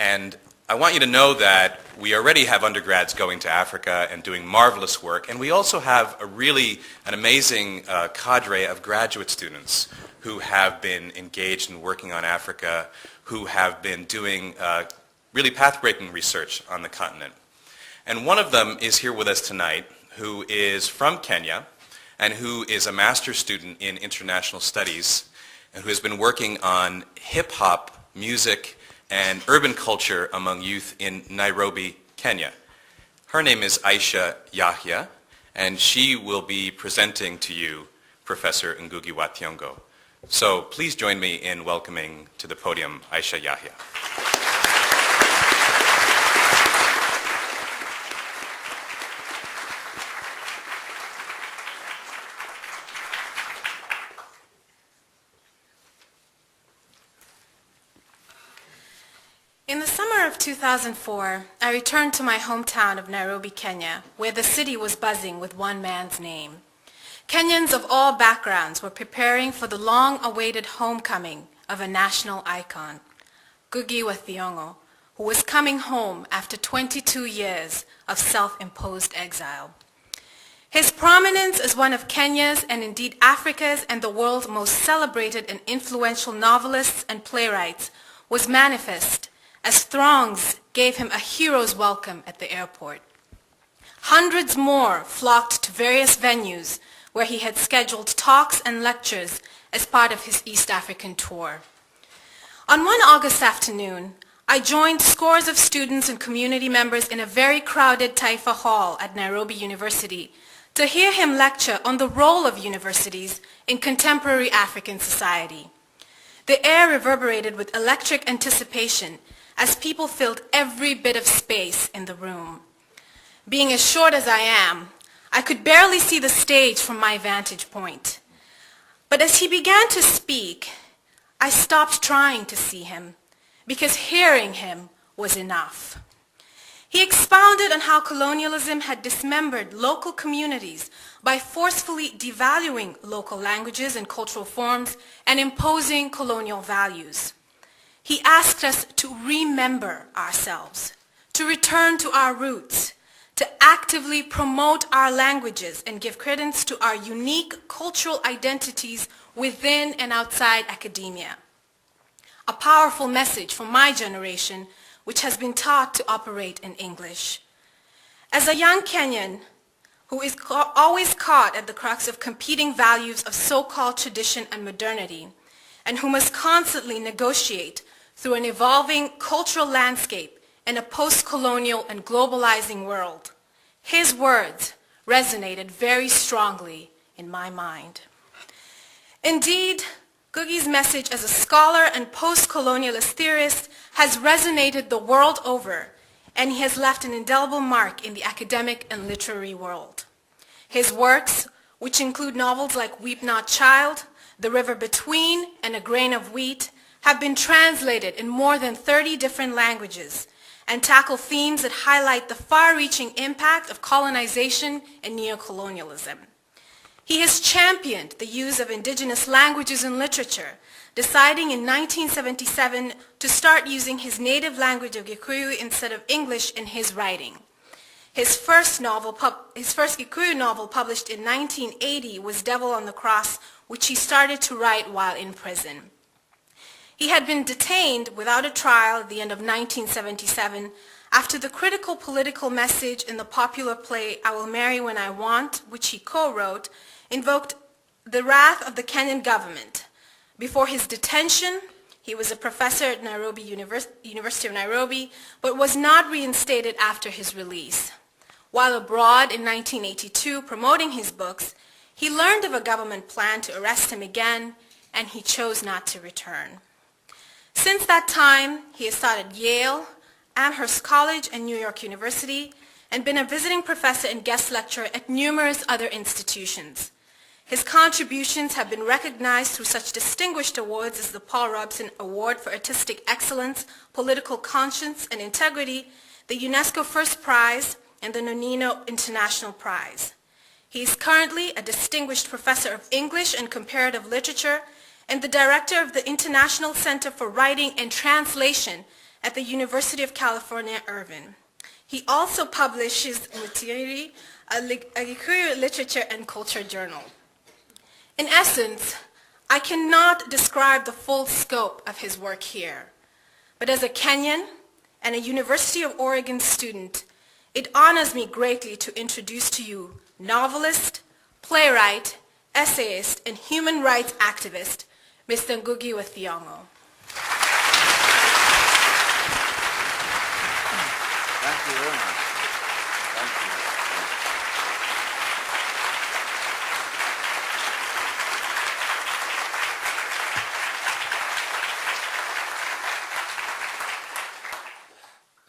And I want you to know that we already have undergrads going to Africa and doing marvelous work, and we also have an amazing cadre of graduate students who have been engaged in working on Africa, who have been doing really path-breaking research on the continent. And one of them is here with us tonight, who is from Kenya, and who is a master's student in international studies, and who has been working on hip-hop music and urban culture among youth in Nairobi, Kenya. Her name is Aisha Yahya, and she will be presenting to you Professor Ngugi wa Thiong'o. So please join me in welcoming to the podium Aisha Yahya. In the summer of 2004, I returned to my hometown of Nairobi, Kenya, where the city was buzzing with one man's name. Kenyans of all backgrounds were preparing for the long-awaited homecoming of a national icon, Ngugi wa Thiong'o, who was coming home after 22 years of self-imposed exile. His prominence as one of Kenya's and indeed Africa's and the world's most celebrated and influential novelists and playwrights was manifest as throngs gave him a hero's welcome at the airport. Hundreds more flocked to various venues where he had scheduled talks and lectures as part of his East African tour. On one August afternoon, I joined scores of students and community members in a very crowded Taifa Hall at Nairobi University to hear him lecture on the role of universities in contemporary African society. The air reverberated with electric anticipation as people filled every bit of space in the room. Being as short as I am, I could barely see the stage from my vantage point. But as he began to speak, I stopped trying to see him, because hearing him was enough. He expounded on how colonialism had dismembered local communities by forcefully devaluing local languages and cultural forms and imposing colonial values. He asked us to remember ourselves, to return to our roots, to actively promote our languages and give credence to our unique cultural identities within and outside academia. A powerful message for my generation, which has been taught to operate in English. As a young Kenyan who is always caught at the crux of competing values of so-called tradition and modernity, and who must constantly negotiate through an evolving cultural landscape in a post-colonial and globalizing world, his words resonated very strongly in my mind. Indeed, Ngugi's message as a scholar and post-colonialist theorist has resonated the world over, and he has left an indelible mark in the academic and literary world. His works, which include novels like Weep Not Child, The River Between, and A Grain of Wheat, have been translated in more than 30 different languages and tackle themes that highlight the far-reaching impact of colonization and neocolonialism. He has championed the use of indigenous languages in literature, deciding in 1977 to start using his native language of Gikuyu instead of English in his writing. His first Gikuyu novel published in 1980 was Devil on the Cross, which he started to write while in prison. He had been detained without a trial at the end of 1977 after the critical political message in the popular play I Will Marry When I Want, which he co-wrote, invoked the wrath of the Kenyan government. Before his detention, he was a professor at University of Nairobi, but was not reinstated after his release. While abroad in 1982 promoting his books, he learned of a government plan to arrest him again, and he chose not to return. Since that time, he has taught at Yale, Amherst College, and New York University, and been a visiting professor and guest lecturer at numerous other institutions. His contributions have been recognized through such distinguished awards as the Paul Robeson Award for Artistic Excellence, Political Conscience, and Integrity, the UNESCO First Prize, and the Nonino International Prize. He is currently a distinguished professor of English and Comparative Literature and the director of the International Center for Writing and Translation at the University of California, Irvine. He also publishes Mutiri, a Gikuyu literature and culture journal. In essence, I cannot describe the full scope of his work here, but as a Kenyan and a University of Oregon student, it honors me greatly to introduce to you novelist, playwright, essayist, and human rights activist, Mr. Ngugi wa Thiong'o. Thank you very much. Thank you.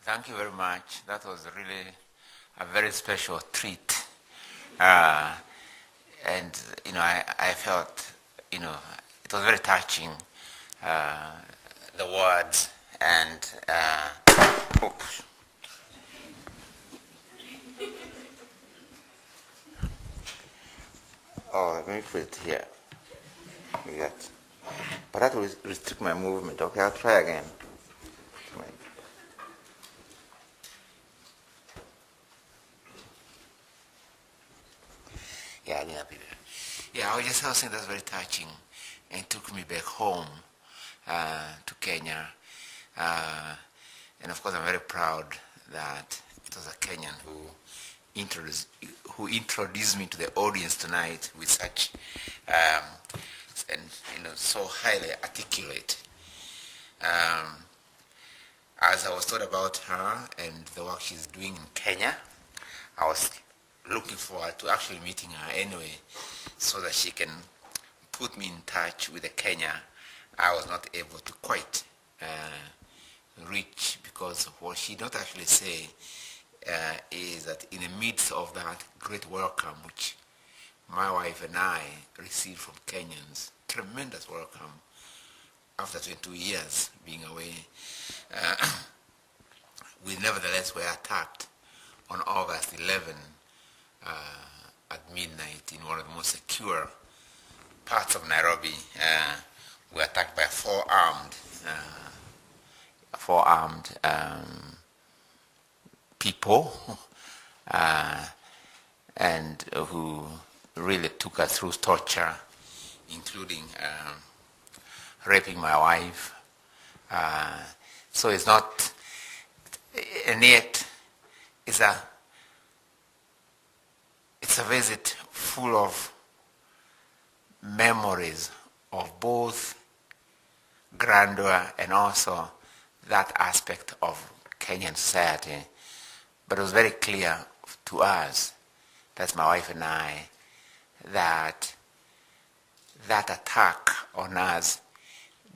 Thank you very much. That was really a very special treat. And, I felt, it was very touching, the words and, oops. Oh, let me put it here. Like that. But that will restrict my movement. Okay, I'll try again. Yeah, I was saying that's very touching, and it took me back home to Kenya. And of course, I'm very proud that it was a Kenyan who introduced me to the audience tonight with such so highly articulate. As I was told about her and the work she's doing in Kenya, I was looking forward to actually meeting her anyway, so that she can put me in touch with the Kenya I was not able to quite reach, because what she don't actually say is that in the midst of that great welcome which my wife and I received from Kenyans, tremendous welcome after 22 years being away, we nevertheless were attacked on August 11 at midnight in one of the most secure parts of Nairobi. We were attacked by four armed people, and who really took us through torture, including raping my wife. So it's not, and yet it's a visit full of memories of both grandeur and also that aspect of Kenyan society. But it was very clear to us, that's my wife and I, that attack on us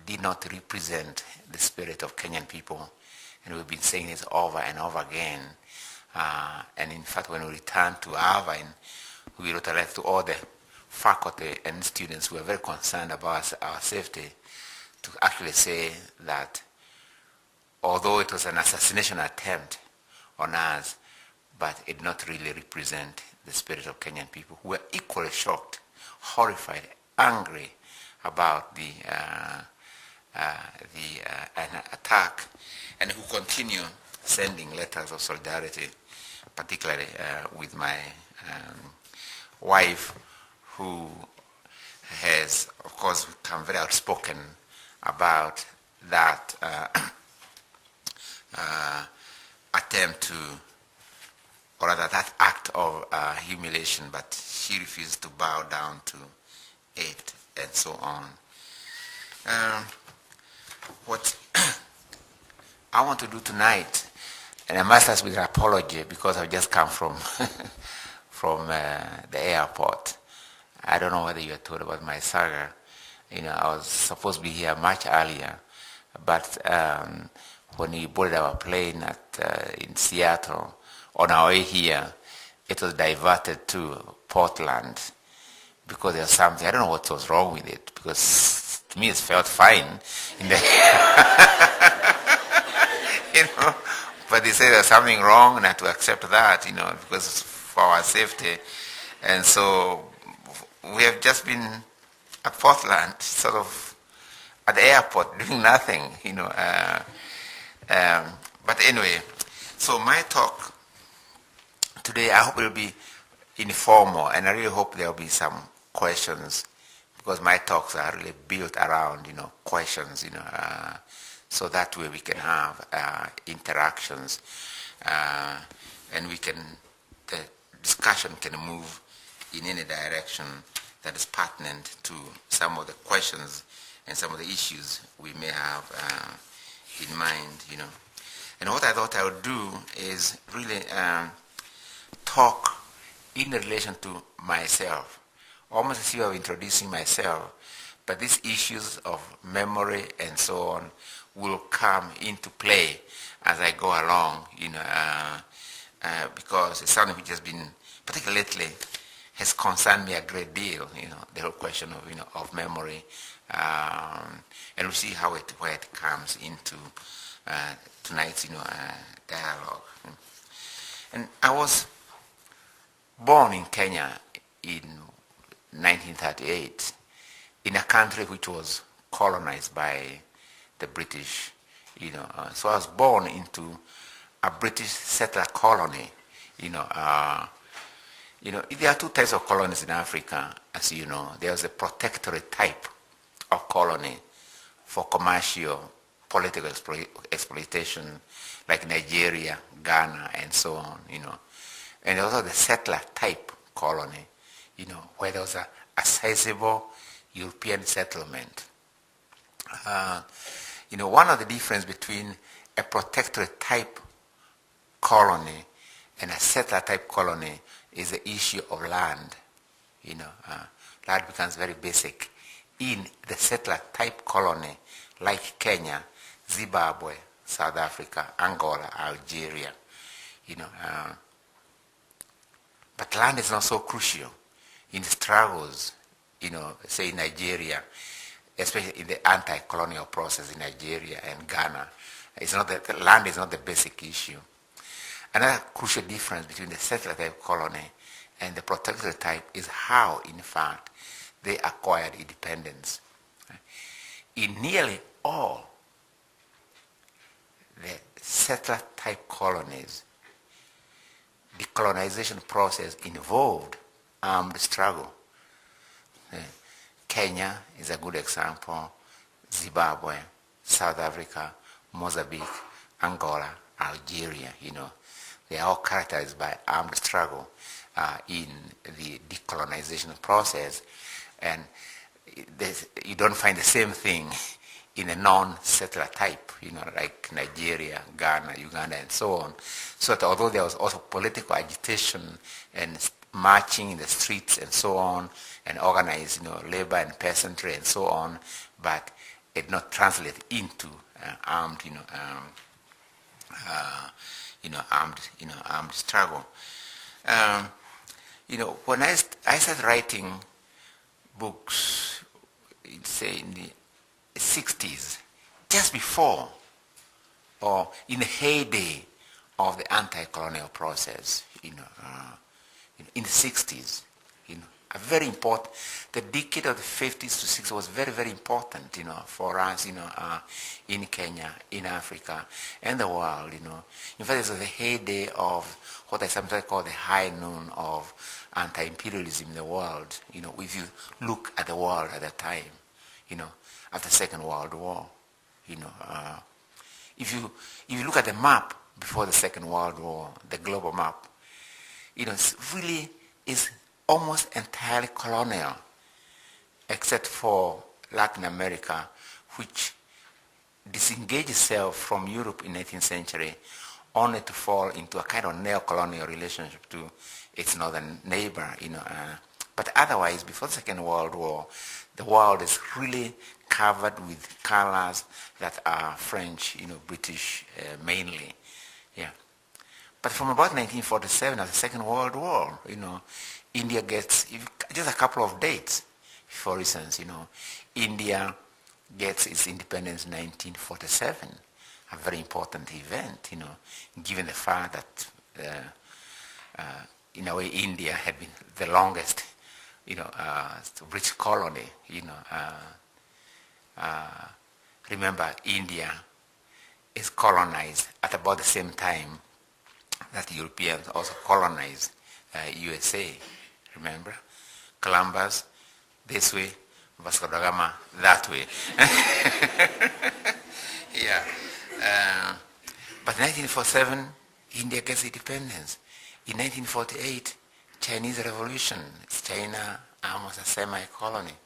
did not represent the spirit of Kenyan people. And we've been saying this over and over again. And in fact, when we returned to Irvine, we wrote a letter to all the faculty and students who were very concerned about our safety, to actually say that although it was an assassination attempt on us, but it did not really represent the spirit of Kenyan people, who were equally shocked, horrified, angry about the attack, and who continue sending letters of solidarity, particularly with my wife, who has, of course, become very outspoken about that attempt to, or rather that act of humiliation, but she refused to bow down to it, and so on. What I want to do tonight, and I must ask with an apology because I've just come from the airport. I don't know whether you are told about my saga. I was supposed to be here much earlier, but when we boarded our plane in Seattle, on our way here, it was diverted to Portland because there was something, I don't know what was wrong with it, because to me it felt fine in the but they said there's something wrong and I had to accept that, because for our safety. And so we have just been at Portland, sort of at the airport, doing nothing, But anyway, so my talk today, I hope it will be informal, and I really hope there will be some questions, because my talks are really built around, questions, so that way we can have interactions, and the discussion can move in any direction that is pertinent to some of the questions and some of the issues we may have in mind, And what I thought I would do is really talk in relation to myself, almost as if I'm introducing myself, but these issues of memory and so on will come into play as I go along, because it's something which has been, particularly lately, has concerned me a great deal, the whole question of memory, and we'll see where it comes into tonight's, dialogue. And I was born in Kenya in 1938, in a country which was colonized by the British, so I was born into a British settler colony, there are two types of colonies in Africa, as you know. There's a protectorate type of colony for commercial, political exploitation, like Nigeria, Ghana, and so on, And also the settler type colony, where there was a sizable European settlement. One of the difference between a protectorate type colony and a settler type colony is the issue of land. Land becomes very basic. In the settler type colony, like Kenya, Zimbabwe, South Africa, Angola, Algeria, but land is not so crucial in struggles, say in Nigeria, especially in the anti-colonial process in Nigeria and Ghana. The land is not the basic issue. Another crucial difference between the settler type colony and the protectorate type is how, in fact, they acquired independence. In nearly all the settler type colonies, the colonization process involved armed struggle. Kenya is a good example, Zimbabwe, South Africa, Mozambique, Angola, Algeria, they are all characterized by armed struggle in the decolonization process, and you don't find the same thing in a non-settler type, like Nigeria, Ghana, Uganda, and so on. So that although there was also political agitation and marching in the streets and so on, and organized, labor and peasantry and so on, but it did not translate into armed, armed struggle. When I started writing books, say in the 60s, just before or in the heyday of the anti-colonial process, in the 60s, a very important, the decade of the 50s to 60s was very, very important, for us, in Kenya, in Africa, and the world, In fact, it was the heyday of what I sometimes call the high noon of anti-imperialism in the world, if you look at the world at that time, after the Second World War, if you look at the map before the Second World War, the global map, it really is almost entirely colonial, except for Latin America, which disengaged itself from Europe in the 18th century, only to fall into a kind of neo-colonial relationship to its northern neighbor. But otherwise, before the Second World War, the world is really covered with colors that are French, British mainly. Yeah. But from about 1947, after the Second World War, India gets, just a couple of dates, for instance, India gets its independence in 1947, a very important event, given the fact that, in a way, India had been the longest, British colony, Remember, India is colonized at about the same time that the Europeans also colonized USA. Remember? Columbus this way, Vasco da Gama that way. Yeah. But 1947, India gets independence. In 1948, Chinese Revolution. China almost a semi-colony.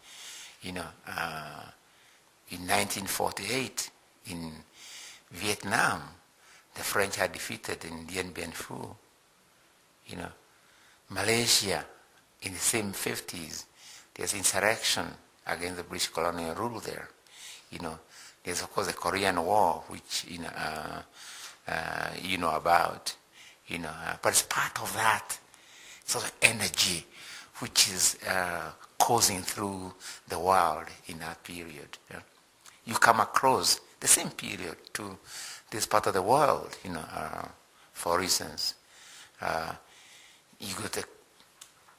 In 1948, in Vietnam, the French had defeated in Dien Bien Phu. Malaysia, in the same 50s, there's insurrection against the British colonial rule there. There's of course the Korean War, which you know about. But it's part of that sort of energy which is coursing through the world in that period. You come across the same period to this part of the world. For instance, if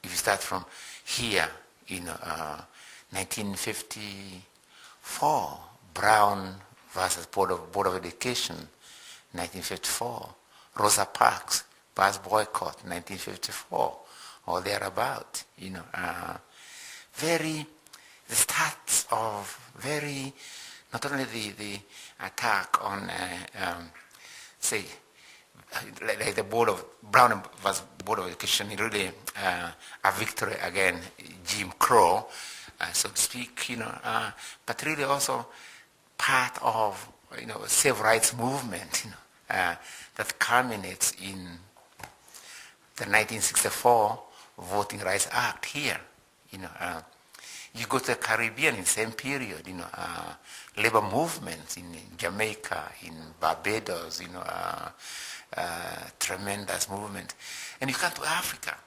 you start from here, 1954, Brown versus Board of Education, 1954, Rosa Parks, bus boycott, 1954, or thereabout. The starts of not only the attack on, say, like the Brown versus Board of Education, really a victory against Jim Crow, so to speak, but really also part of, civil rights movement, that culminates in the 1964 Voting Rights Act here. You go to the Caribbean in the same period, labor movements in Jamaica, in Barbados, tremendous movement. And you come to Africa,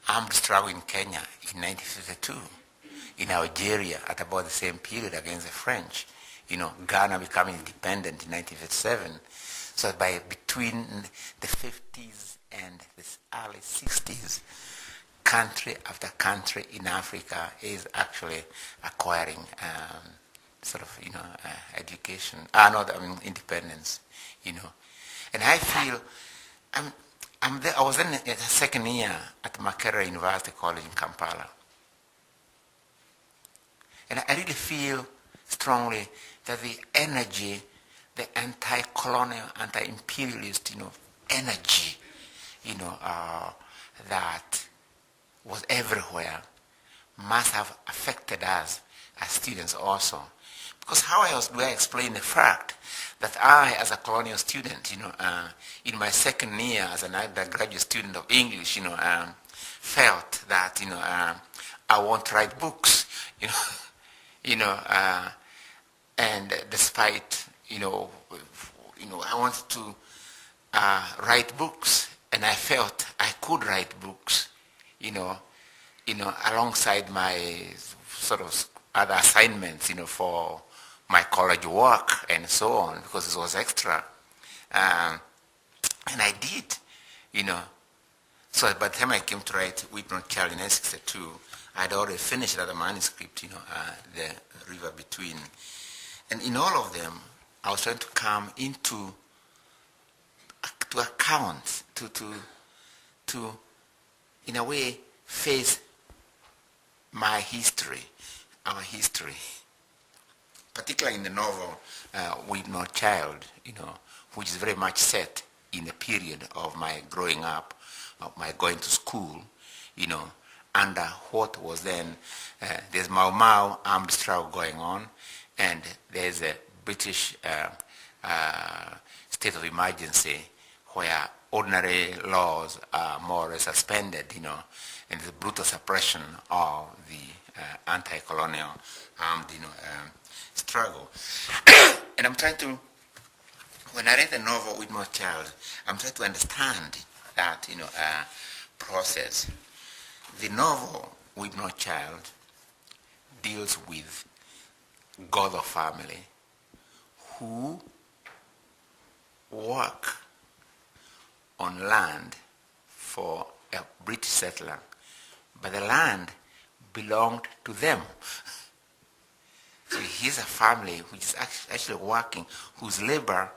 armed struggle in Kenya in 1952, in Algeria at about the same period against the French, Ghana becoming independent in 1957. So between the 50s and the early 60s, country after country in Africa is actually acquiring education, independence, And I feel, I'm there. I was in the second year at Makerere University College in Kampala. And I really feel strongly that the energy, the anti-colonial, anti-imperialist, energy, that was everywhere must have affected us as students also. Because how else do I explain the fact that I, as a colonial student, in my second year as an undergraduate student of English, felt that, I want to write books, and despite, I wanted to write books, and I felt I could write books, alongside my sort of other assignments, for my college work and so on, because it was extra. And I did, So by the time I came to write Weep Not Child in 1962, I'd already finished the manuscript, The River Between. And in all of them, I was trying to come into to account, to in a way, face my history, our history. Particularly in the novel Weep Not Child, which is very much set in the period of my growing up, of my going to school, under what was then, there's Mau Mau armed struggle going on, and there's a British state of emergency where ordinary laws are more or less suspended, and the brutal suppression of the anti-colonial armed, struggle. And I'm trying to, when I read the novel Weep Not Child, I'm trying to understand that, process. The novel Weep Not Child deals with God of family who work on land for a British settler, but the land belonged to them. So here's a family which is actually working, whose labor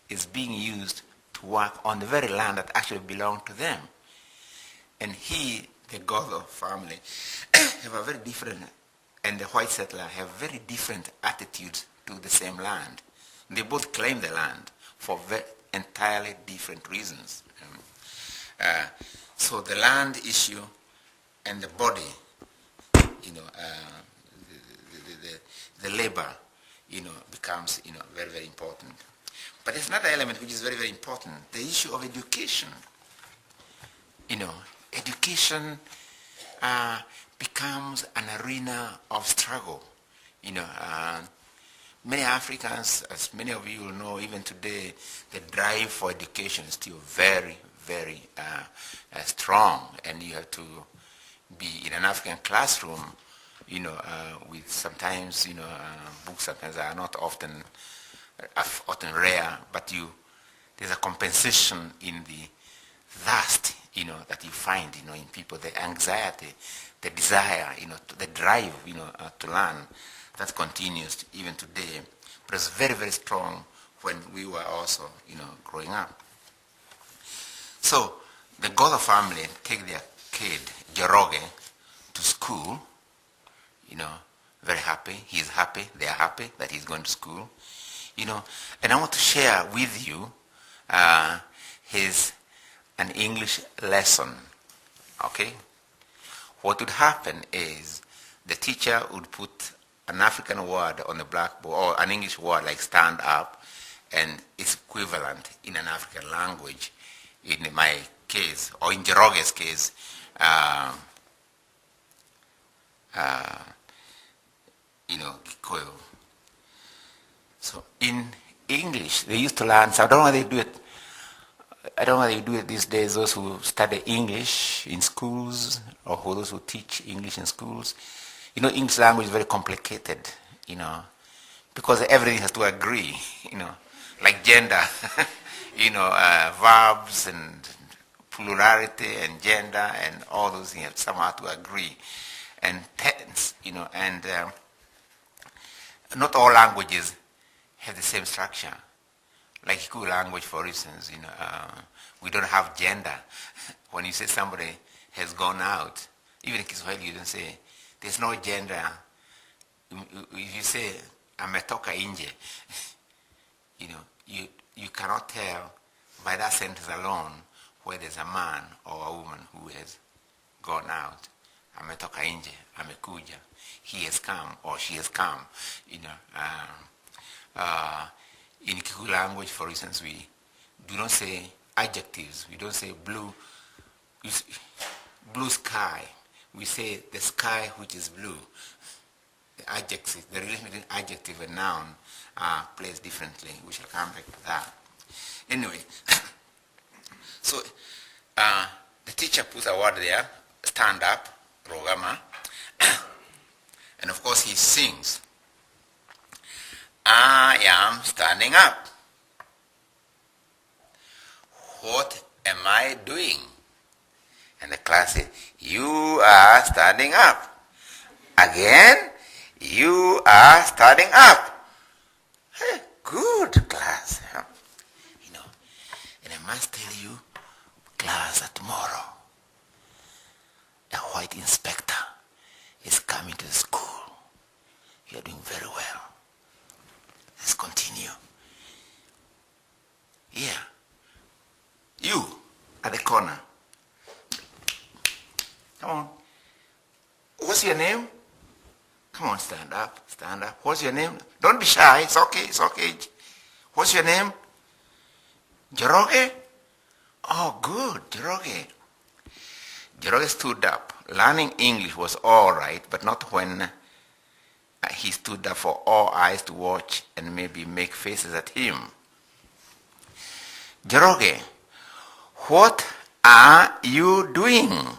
is being used to work on the very land that actually belonged to them. And he, the God of family, have a very different, and the white settler have very different attitudes to the same land. They both claim the land for entirely different reasons. So the land issue and the body, the labor, becomes, very, very important. But there's another element which is very, very important, the issue of education. Education becomes an arena of struggle. Many Africans, as many of you will know, even today, the drive for education is still very, very strong. And you have to be in an African classroom, with sometimes, books sometimes are not often rare, but there's a compensation in the thirst, that you find, in people, the anxiety, the desire, the drive, to learn. That continues even today, but it's very, very strong when we were also, growing up. So the God of family take their kid, Njoroge, to school, very happy. He's happy, they are happy that he's going to school, and I want to share with you an English lesson, okay? What would happen is the teacher would put an African word on the blackboard, or an English word like stand up, and its equivalent in an African language. In my case, or in Njoroge's case, Gikoyo. So in English, they used to learn, so I don't know whether they do it. I don't know whether you do it these days, those who study English in schools, or for those who teach English in schools. English language is very complicated, because everything has to agree, like gender, verbs and plurality and gender and all those things have somehow to agree. And tense, and not all languages have the same structure. Like Kikuyu language, for instance, we don't have gender. When you say somebody has gone out, even in Kiswahili you don't say, there's no gender. If you say, ametoka nje, you cannot tell by that sentence alone whether there's a man or a woman who has gone out. Ametoka nje, amekuja, he has come or she has come. In Kikuyu language, for instance, we do not say adjectives. We don't say blue sky. We say the sky which is blue. The adjective, the relation between adjective and noun plays differently. We shall come back to that. Anyway, so the teacher puts a word there, stand up, rogama, and of course he sings, I am standing up. What am I doing? And the class says, you are standing up. Again, you are standing up. Hey, good class. And I must tell you, class, that tomorrow, a white inspector is coming to the school. You are doing very well. Let's continue. Here, you at the corner. Come on. What's your name? Come on, stand up, stand up. What's your name? Don't be shy. It's okay, it's okay. What's your name? Njoroge? Oh, good, Njoroge. Njoroge stood up. Learning English was all right, but not when he stood up for all eyes to watch and maybe make faces at him. Njoroge, what are you doing?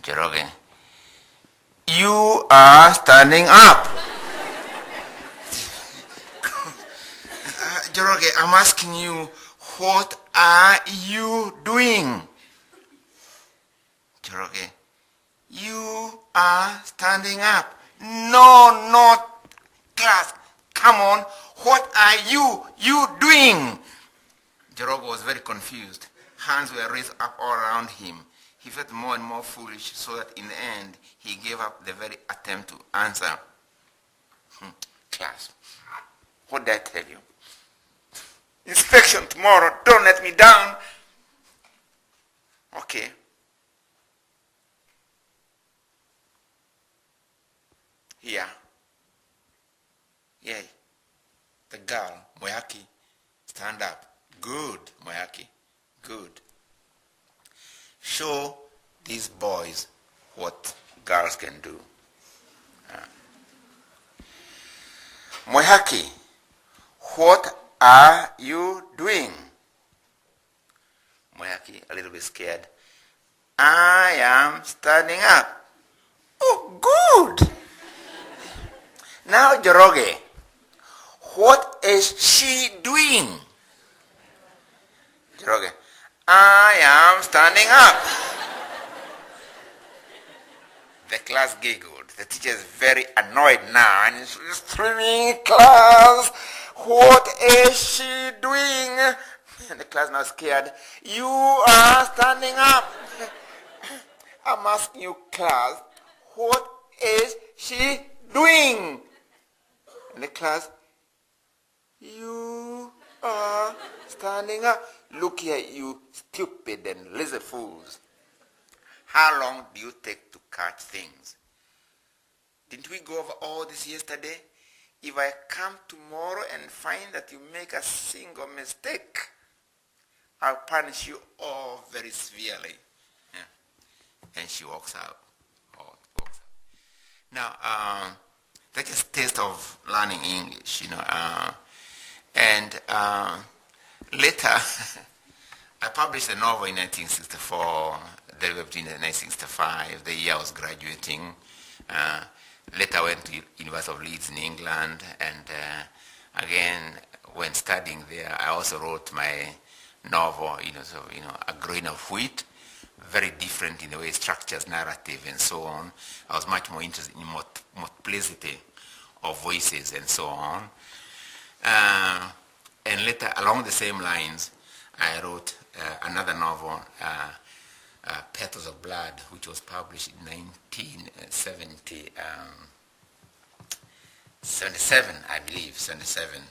Njoroge, you are standing up. Njoroge, I'm asking you, what are you doing? Njoroge, you are standing up. No, not class. Come on, what are you doing? Njoroge was very confused. Hands were raised up all around him. He felt more and more foolish, so that in the end, he gave up the very attempt to answer. Class, what did I tell you? Inspection tomorrow, don't let me down. Okay. Here. Yeah. The girl, Moyaki, stand up. Good, Moyaki, good. Show these boys what girls can do. Moyaki, what are you doing? Moyaki, a little bit scared. I am standing up. Oh, good. Now, Njoroge, what is she doing? Njoroge, I am standing up. The class giggled. The teacher is very annoyed now and is screaming, class, what is she doing? And the class now scared. You are standing up. I'm asking you, class, what is she doing? And the class, you are standing up. Look here, you stupid and lazy fools. How long do you take to catch things? Didn't we go over all this yesterday? If I come tomorrow and find that you make a single mistake, I'll punish you all very severely. Yeah. And she walks out. Now, that's just a taste of learning English, and later, I published a novel in 1964, delivered between 1965, the year I was graduating. Later I went to University of Leeds in England, and again, when studying there, I also wrote my novel, A Grain of Wheat, very different in the way it structures narrative and so on. I was much more interested in multiplicity of voices and so on. And later, along the same lines, I wrote another novel, Petals of Blood, which was published in 1977, I believe, 77.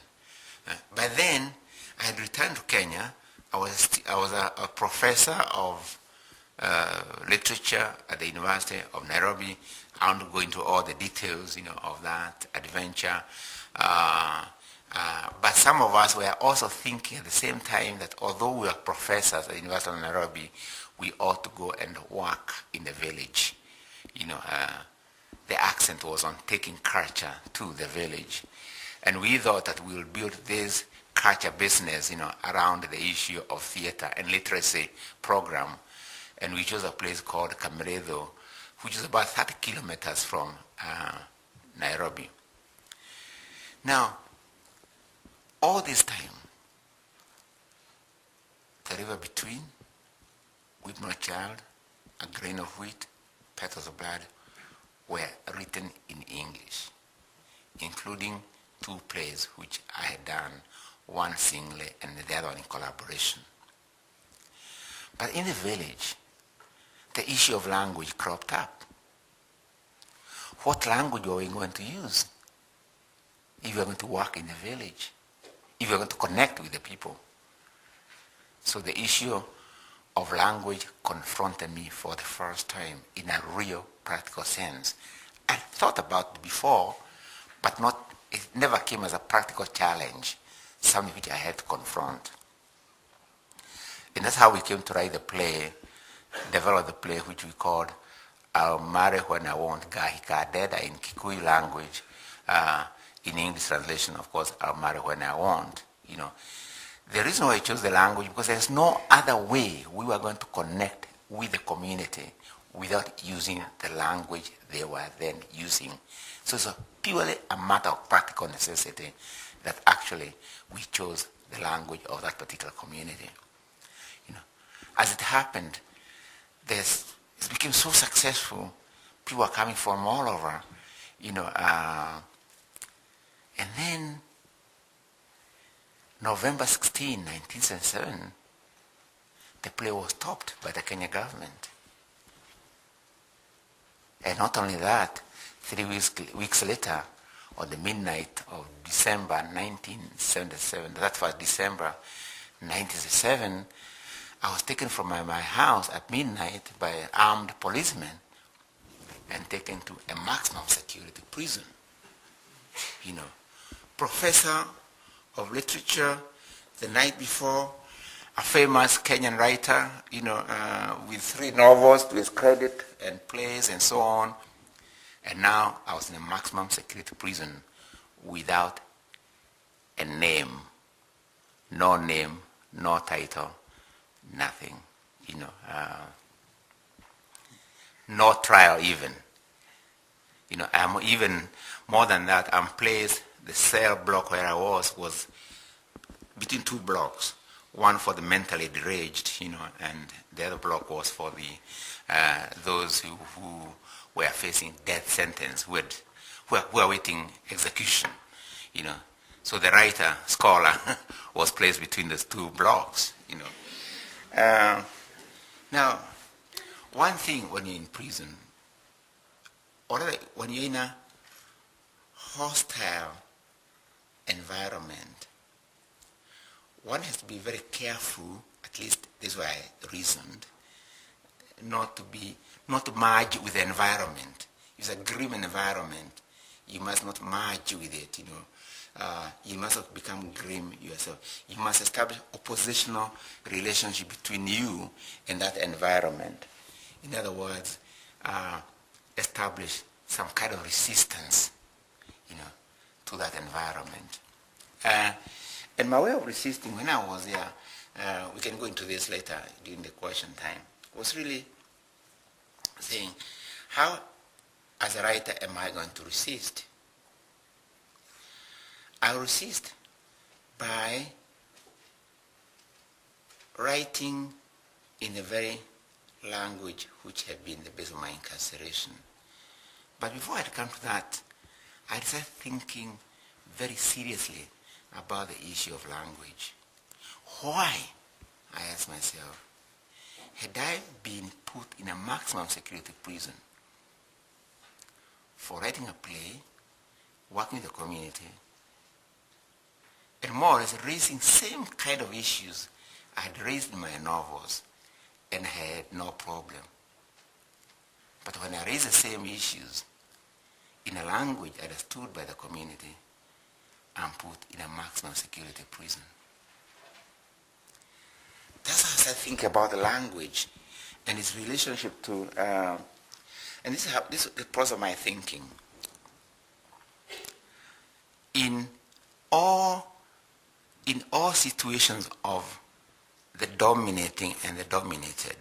By then, I had returned to Kenya. I was a professor of literature at the University of Nairobi. I want to go into all the details, of that adventure. But some of us were also thinking at the same time that although we are professors at the University of Nairobi, we ought to go and work in the village. The accent was on taking culture to the village. And we thought that we would build this culture business, around the issue of theater and literacy program. And we chose a place called Comparative, which is about 30 kilometers from Nairobi. Now, all this time, The River Between, With My Child, A Grain of Wheat, Petals of Blood were written in English, including 2 plays which I had done, one singly and the other one in collaboration. But in the village, the issue of language cropped up. What language are we going to use if we are going to work in the village, if we are going to connect with the people? So the issue of language confronted me for the first time in a real practical sense. I thought about it before, but it never came as a practical challenge, something which I had to confront. And that's how we came to write the play, develop the play which we called I'll Marry When I Want, Gahika Deda in Kikuyu language. In English translation, of course, I'll marry when I want. The reason why I chose the language, because there's no other way we were going to connect with the community without using the language they were then using. So it's purely a matter of practical necessity that actually we chose the language of that particular community. As it happened, it became so successful. People were coming from all over. And then November 16, 1977, the play was stopped by the Kenya government. And not only that, 3 weeks later, on the midnight of December 1977, that was December 1977, I was taken from my house at midnight by armed policemen and taken to a maximum security prison. Professor of literature the night before, a famous Kenyan writer, with 3 novels to his credit and plays and so on. And now I was in a maximum security prison without a name, no title, nothing, no trial even. I'm even more than that. I'm placed, the cell block where I was between 2 blocks. One for the mentally deranged, and the other block was for those who were facing death sentence, who were waiting execution, So the writer, scholar, was placed between those 2 blocks, Now, one thing when you're in prison, or when you're in a hostile environment, one has to be very careful, at least this is why I reasoned, not to merge with the environment. It's a grim environment. You must not merge with it, You must not become grim yourself. You must establish oppositional relationship between you and that environment. In other words, establish some kind of resistance, to that environment. And my way of resisting when I was there, we can go into this later during the question time, was really saying, how, as a writer, am I going to resist? I resist by writing in a very language which had been the base of my incarceration. But before I come to that, I started thinking very seriously about the issue of language. Why, I asked myself, had I been put in a maximum security prison for writing a play, working with the community, and more or less raising same kind of issues I had raised in my novels, and I had no problem. But when I raised the same issues in a language understood by the community, I'm put in a maximum security prison. That's how I started thinking about the language and its relationship to, and this is the process of my thinking. In all situations of the dominating and the dominated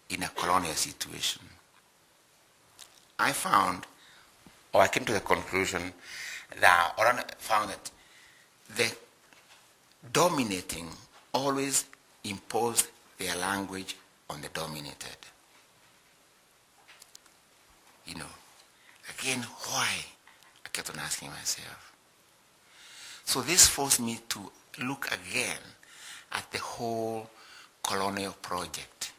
in a colonial situation, I found, or I came to the conclusion that, or I found that the dominating always imposed their language on the dominated. Again, why? I kept on asking myself. So this forced me to look again at the whole colonial project.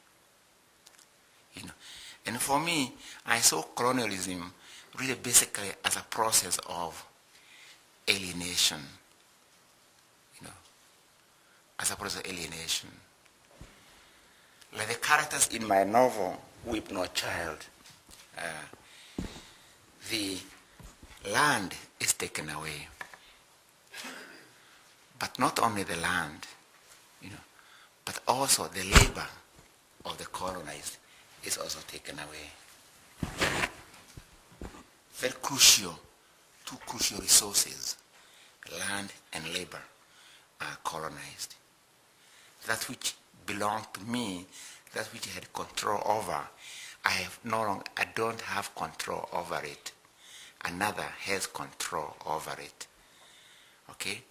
And for me, I saw colonialism really basically as a process of alienation. As a process of alienation. Like the characters in my novel, Weep No Child, the land is taken away. But not only the land, but also the labor of the colonized is also taken away. Very crucial, 2 crucial resources, land and labor, are colonized. That which belonged to me, that which I had control over, I don't have control over it. Another has control over it. Okay?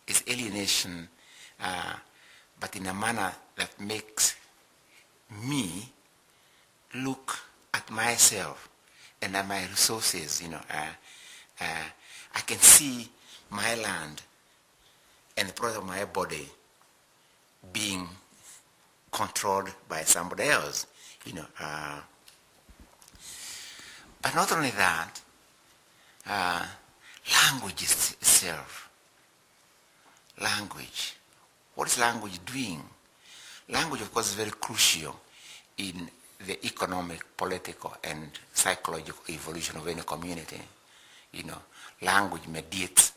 It's alienation, but in a manner that makes me look at myself and my resources, I can see my land and the product of my body being controlled by somebody else, But not only that, language itself. Language. What is language doing? Language, of course, is very crucial in the economic, political, and psychological evolution of any community. Language mediates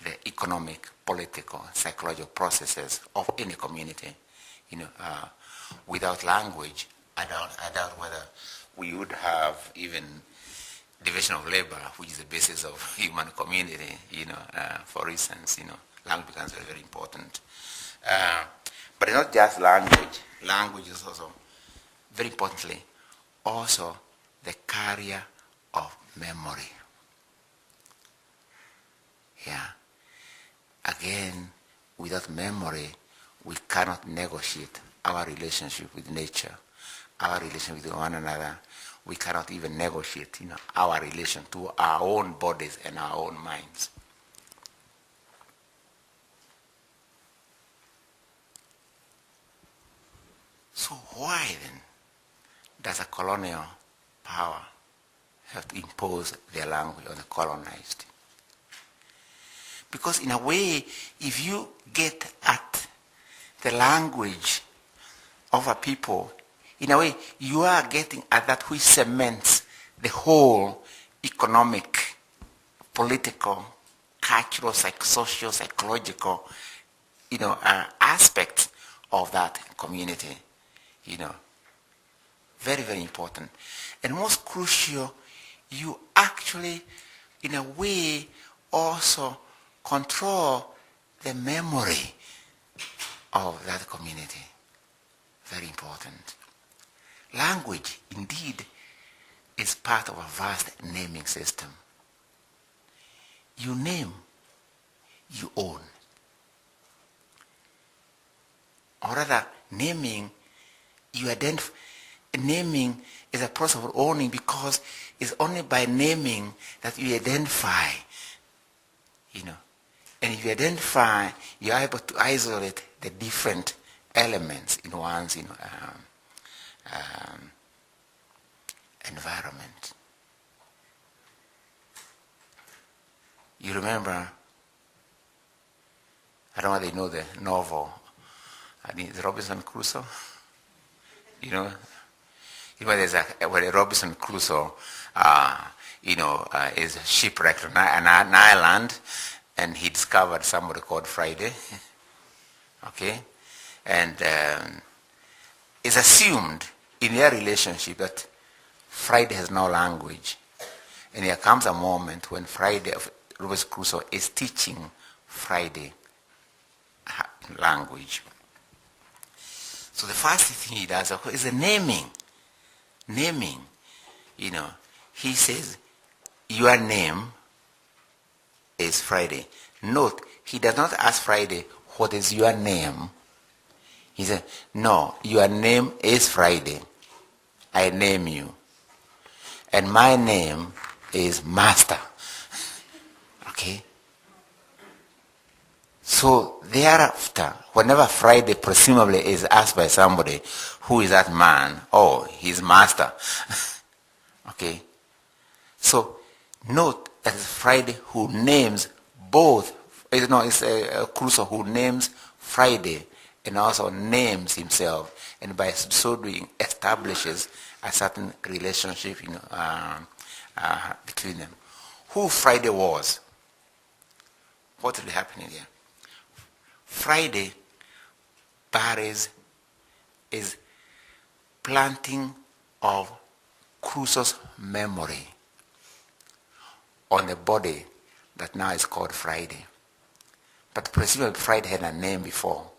the economic, political, psychological processes of any community. Without language, I doubt whether we would have even division of labor, which is the basis of human community. For instance, language becomes very, very important. But it's not just language. Language is also, very importantly, also the carrier of memory. Yeah. Again, without memory, we cannot negotiate our relationship with nature, our relationship with one another. We cannot even negotiate, our relation to our own bodies and our own minds. So why then does a colonial power have to impose their language on the colonized? Because in a way, if you get at the language of a people, in a way, you are getting at that which cements the whole economic, political, cultural, social, psychological, aspects of that community. Very, very important. And most crucial, you actually, in a way, also control the memory of that community. Very important. Language, indeed, is part of a vast naming system. You name, you own. Or rather, naming, you identify. Naming is a process of owning, because it's only by naming that you identify. And if you identify, you are able to isolate the different elements in one's environment. You remember, I don't know whether you know the novel, I think it's Robinson Crusoe. Where Robinson Crusoe, is shipwrecked on an island, and he discovered somebody called Friday. Okay, and it's assumed in their relationship that Friday has no language, and there comes a moment when Robinson Crusoe is teaching Friday language. So the first thing he does, of course, is the naming. Naming, he says, your name is Friday. Note, he does not ask Friday, what is your name? He said, no, your name is Friday. I name you. And my name is Master. Okay? So thereafter, whenever Friday presumably is asked by somebody, who is that man? Oh, he's Master. Okay? So note that it's Friday who names both. It's Crusoe who names Friday and also names himself, and by so doing establishes a certain relationship between them. Who Friday was? What will happen here? Friday is planting of Crusoe's memory on the body that now is called Friday. But presumably Friday had a name before.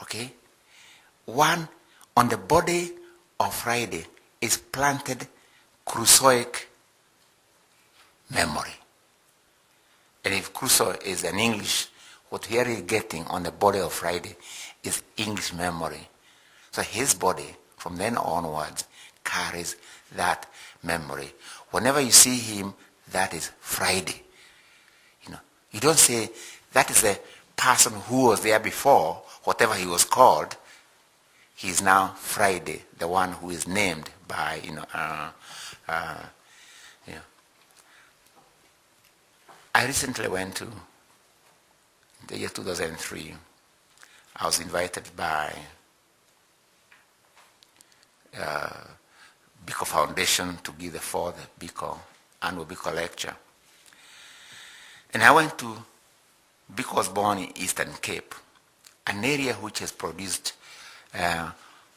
Okay? One, on the body of Friday is planted Crusoic memory. And if Crusoe is an English, what he is getting on the body of Friday is English memory. So his body, from then onwards, carries that memory. Whenever you see him, that is Friday. You don't say that is the person who was there before, whatever he was called. He is now Friday, the one who is named by, I recently went to the year 2003. I was invited by Biko Foundation to give the fourth annual Biko lecture. And I went to, Biko was born in Eastern Cape, an area which has produced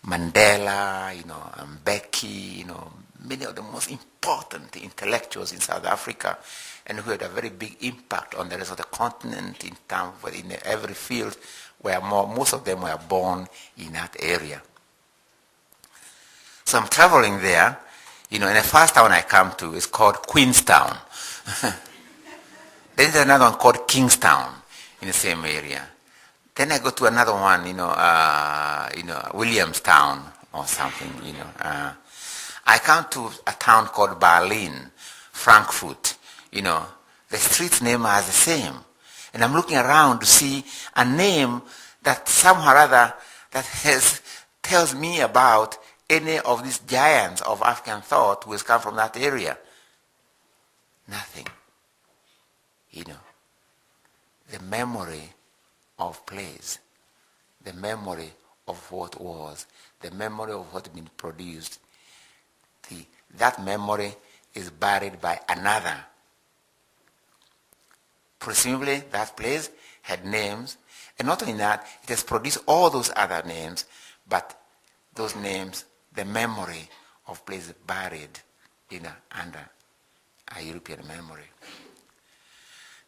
Mandela, Mbeki, many of the most important intellectuals in South Africa, and who had a very big impact on the rest of the continent in terms of in every field, where most of them were born in that area. So I'm traveling there, and the first town I come to is called Queenstown. Then there's another one called Kingstown in the same area. Then I go to another one, Williamstown or something, I come to a town called Berlin, Frankfurt, the street name are the same. And I'm looking around to see a name that somehow or other that tells me about any of these giants of African thought who has come from that area. Nothing. The memory of place, the memory of what was, the memory of what had been produced, that memory is buried by another. Presumably that place had names, and not only that, it has produced all those other names, but those names, the memory of place buried under a European memory.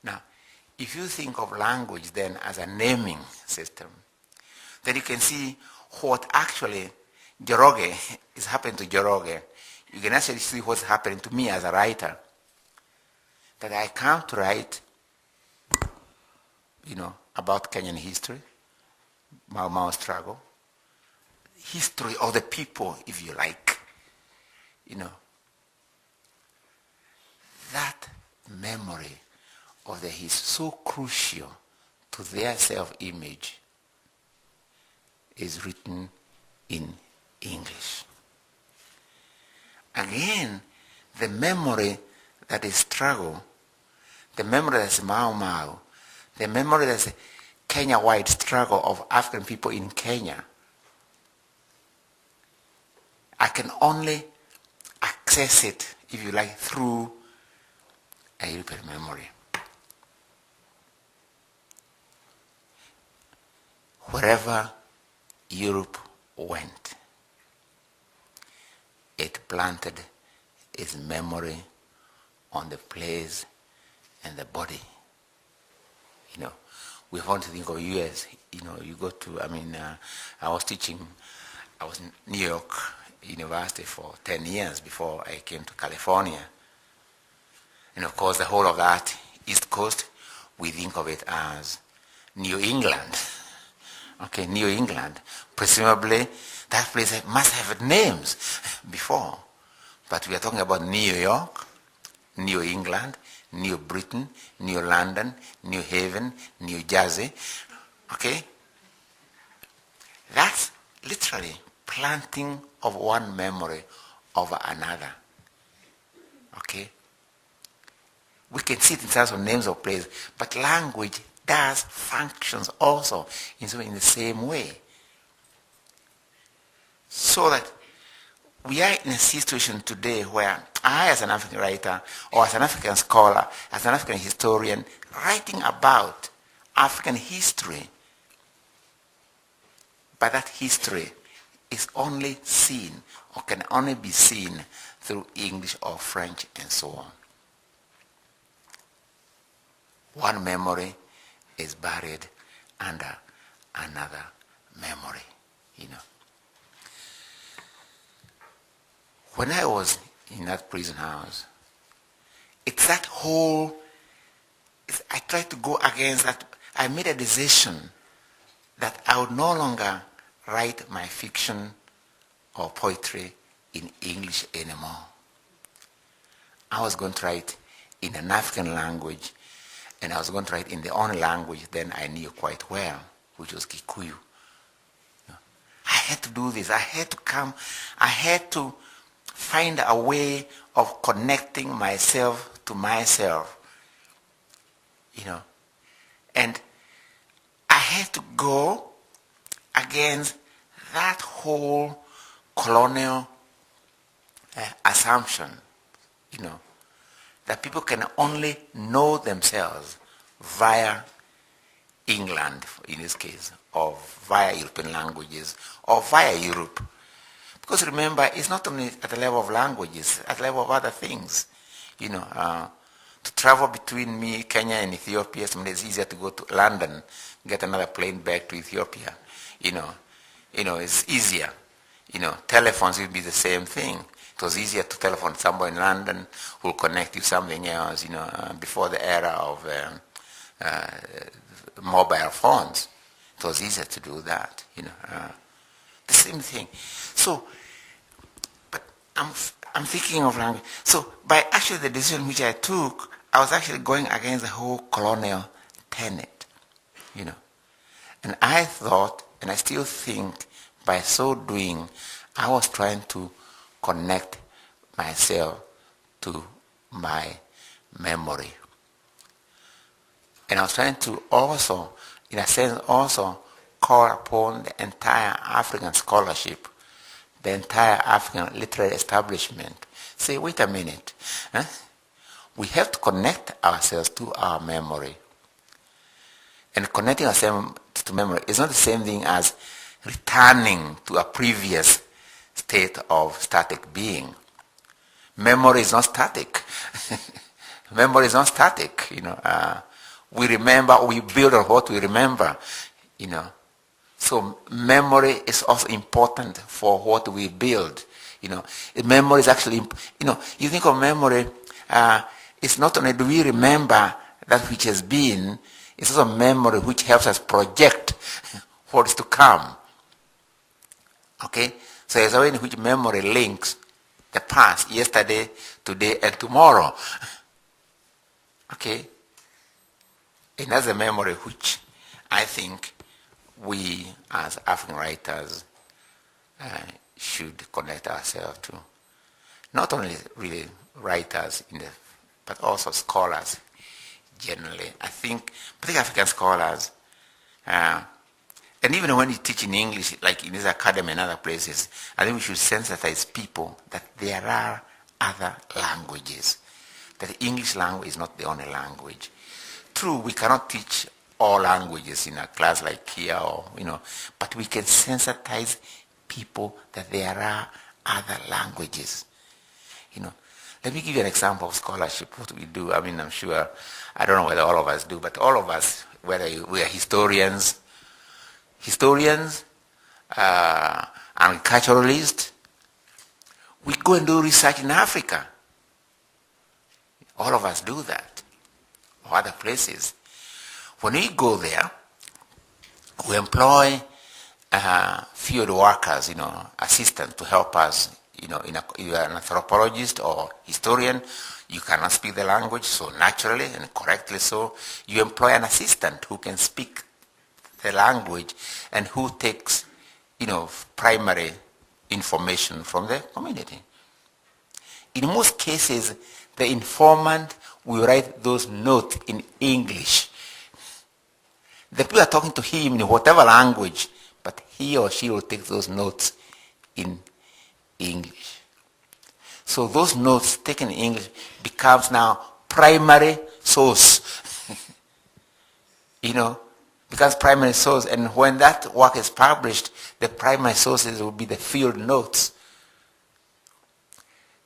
Now, if you think of language then as a naming system, then you can see what actually Joroge is happening to Joroge. You can actually see what's happening to me as a writer. That I come to write, about Kenyan history, Mau Mau struggle, history of the people, if you like. That memory of the is so crucial to their self-image is written in English. Again, the memory that is struggle, the memory that is Mau Mau, the memory that is Kenya-wide struggle of African people in Kenya, I can only access it, if you like, through a European memory. Wherever Europe went, it planted its memory on the place and the body. We want to think of US, you go to, I was in New York University for 10 years before I came to California. And of course, the whole of that East Coast, we think of it as New England. Okay, New England. Presumably, that place must have names before. But we are talking about New York, New England, New Britain, New London, New Haven, New Jersey. Okay? That's literally planting of one memory over another. Okay? We can see it in terms of names of places, but language does functions also in the same way. So that we are in a situation today where I, as an African writer, or as an African scholar, as an African historian, writing about African history, but that history is only seen, or can only be seen, through English or French and so on. One memory is buried under another memory, When I was in that prison house, it's that whole, I tried to go against that. I made a decision that I would no longer write my fiction or poetry in English anymore. I was going to write in an African language, and I was going to write in the only language then I knew quite well, which was Kikuyu. I had to do this. I had to find a way of connecting myself to myself, and I had to go against that whole colonial assumption, that people can only know themselves via England, in this case, or via European languages, or via Europe. Because remember, it's not only at the level of languages, at the level of other things. To travel between me, Kenya, and Ethiopia, sometimes it's easier to go to London, get another plane back to Ethiopia. It's easier. Telephones will be the same thing. It was easier to telephone somebody in London who will connect you something else, before the era of mobile phones. It was easier to do that, the same thing. So, but I'm thinking of language. So by actually the decision which I took, I was actually going against the whole colonial tenet, And I thought, and I still think, by so doing, I was trying to connect myself to my memory. And I was trying to also, in a sense, also call upon the entire African scholarship, the entire African literary establishment. Say, wait a minute. We have to connect ourselves to our memory. And connecting ourselves to memory is not the same thing as returning to a previous state of static being. Memory is not static. Memory is not static. We remember, we build on what we remember. So memory is also important for what we build. Memory is actually, you think of memory, it's not only do we remember that which has been, it's also memory which helps us project what is to come. Okay? So there's a way in which memory links the past, yesterday, today, and tomorrow. Okay? And that's a memory which I think we as African writers should connect ourselves to. Not only really writers, but also scholars generally. I think, particularly African scholars, and even when you teach in English, like in this academy and other places, I think we should sensitize people that there are other languages, that the English language is not the only language. True, we cannot teach all languages in a class like here, but we can sensitize people that there are other languages. Let me give you an example of scholarship, what we do. I'm sure, I don't know whether all of us do, but all of us, whether we are historians, and culturalists, we go and do research in Africa. All of us do that, or other places. When we go there, we employ field workers, assistants to help us. You are an anthropologist or historian, you cannot speak the language, so naturally and correctly so, you employ an assistant who can speak the language and who takes, primary information from the community. In most cases, the informant will write those notes in English. The people are talking to him in whatever language, but he or she will take those notes in English. So those notes taken in English becomes now primary source. Becomes primary source, and when that work is published, the primary sources will be the field notes.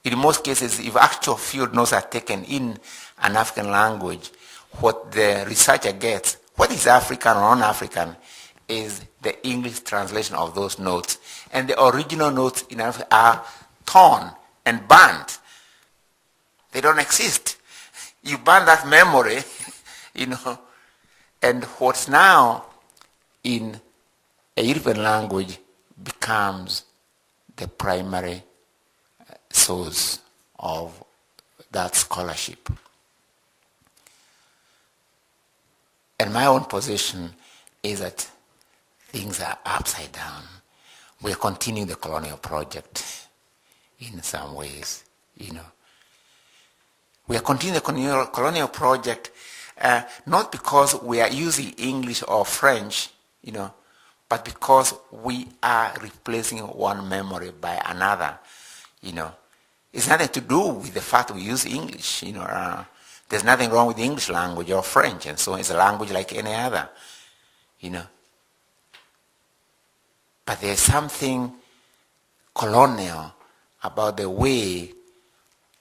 In most cases, if actual field notes are taken in an African language, what the researcher gets, what is African or non-African, is the English translation of those notes. And the original notes in Africa are torn and burned. They don't exist. You burn that memory, and what's now in a European language becomes the primary source of that scholarship. And my own position is that things are upside down. We're continuing the colonial project in some ways, We are continuing the colonial project not because we are using English or French, but because we are replacing one memory by another, It's nothing to do with the fact we use English, There's nothing wrong with the English language or French, and so it's a language like any other, But there's something colonial about the way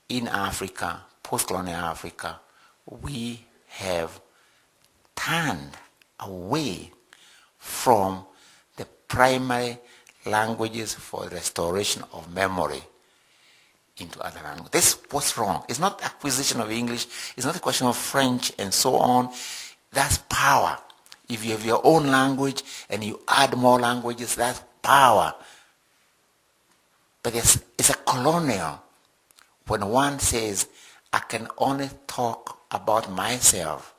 in Africa, post-colonial Africa, we have turned away from the primary languages for restoration of memory into other languages. This is what's wrong. It's not acquisition of English. It's not a question of French and so on. That's power. If you have your own language and you add more languages, that's power. But it's a colonial. When one says, I can only talk about myself.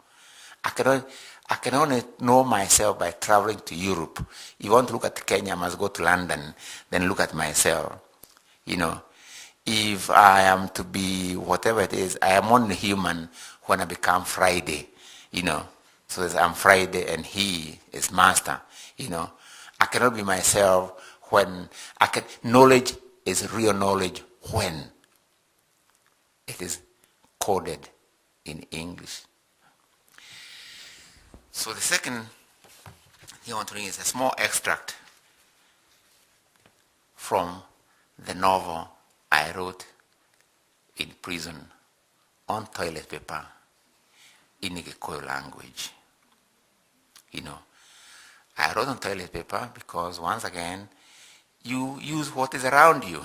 I can only know myself by traveling to Europe. If you want to look at Kenya, I must go to London, then look at myself. If I am to be whatever it is, I am only human when I become Friday, So I'm Friday and he is master, I cannot be myself when knowledge is real knowledge when it is coded in English. So the second thing I want to read is a small extract from the novel I wrote in prison on toilet paper in the Gikuyu language. I wrote on toilet paper because once again, you use what is around you.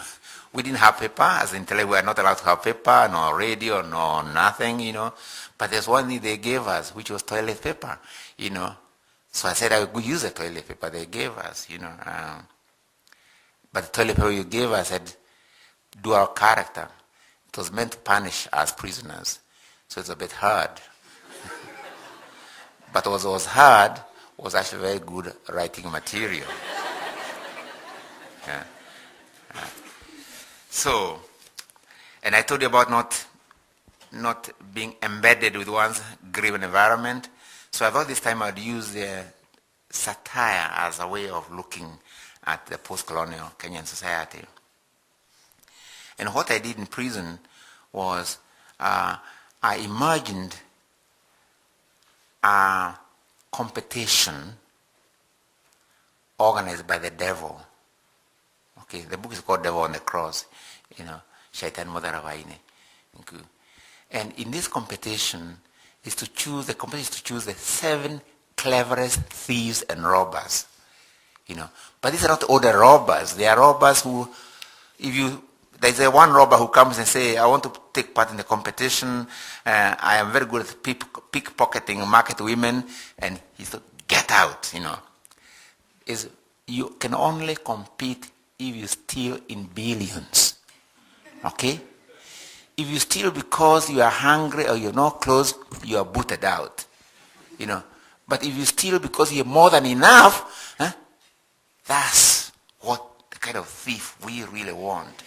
We didn't have paper, as in we were not allowed to have paper, no radio, no nothing, But there's one thing they gave us, which was toilet paper, So I said I would use the toilet paper they gave us, But the toilet paper you gave us had dual character. It was meant to punish us prisoners, so it's a bit hard. But what was hard was actually very good writing material. Yeah. So, and I told you about not being embedded with one's given environment. So I thought this time I'd use the satire as a way of looking at the post-colonial Kenyan society. And what I did in prison was I imagined a competition organized by the devil. Okay, the book is called Devil on the Cross, Shaitan Modarawaine. And in this competition the competition is to choose the 7 cleverest thieves and robbers. But these are not all the robbers. They are robbers who, there's a one robber who comes and say, I want to take part in the competition. I am very good at pickpocketing market women. And he said, get out, You can only compete if you steal in billions. Okay? If you steal because you are hungry or you're not close, you are booted out. But if you steal because you have more than enough, that's what the kind of thief we really want.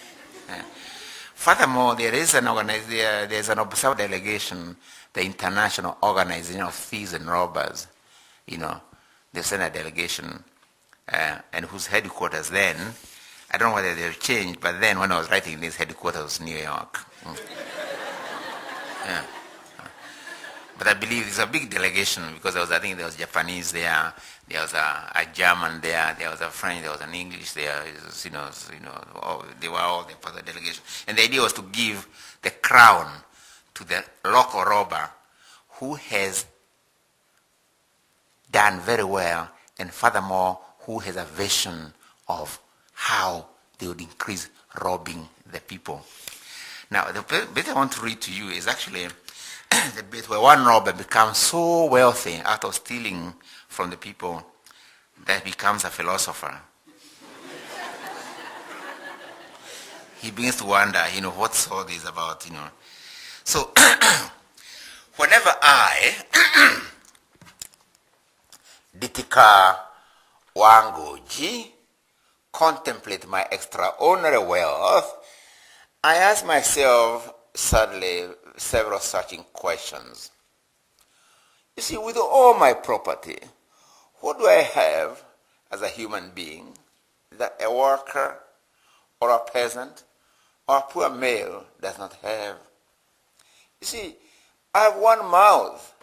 Furthermore, there's an observed delegation, the International Organization of Thieves and Robbers. They sent a delegation, and whose headquarters then, I don't know whether they've changed, but then when I was writing this, headquarters was New York. Yeah. But I believe it's a big delegation because I think there was Japanese there was a German there was a French, there was an English there, they were all there for the delegation. And the idea was to give the crown to the local robber who has done very well, and furthermore, who has a vision of how they would increase robbing the people. Now, the bit I want to read to you is actually the bit where one robber becomes so wealthy out of stealing from the people that becomes a philosopher. he begins to wonder, what's all this about, So, whenever I, Ditika Wangoji, contemplate my extraordinary wealth, I ask myself, sadly, several searching questions. You see, with all my property, what do I have as a human being that a worker or a peasant or a poor male does not have? You see, I have one mouth,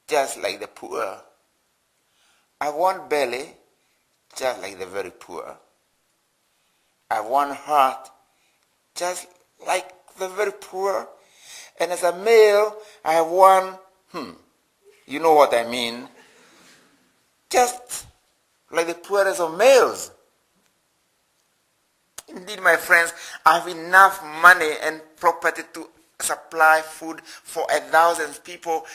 just like the poor. I have one belly, just like the very poor. I have one heart, just like the very poor. And as a male, I have one, you know what I mean, just like the poorest of males. Indeed, my friends, I have enough money and property to supply food for 1,000 people,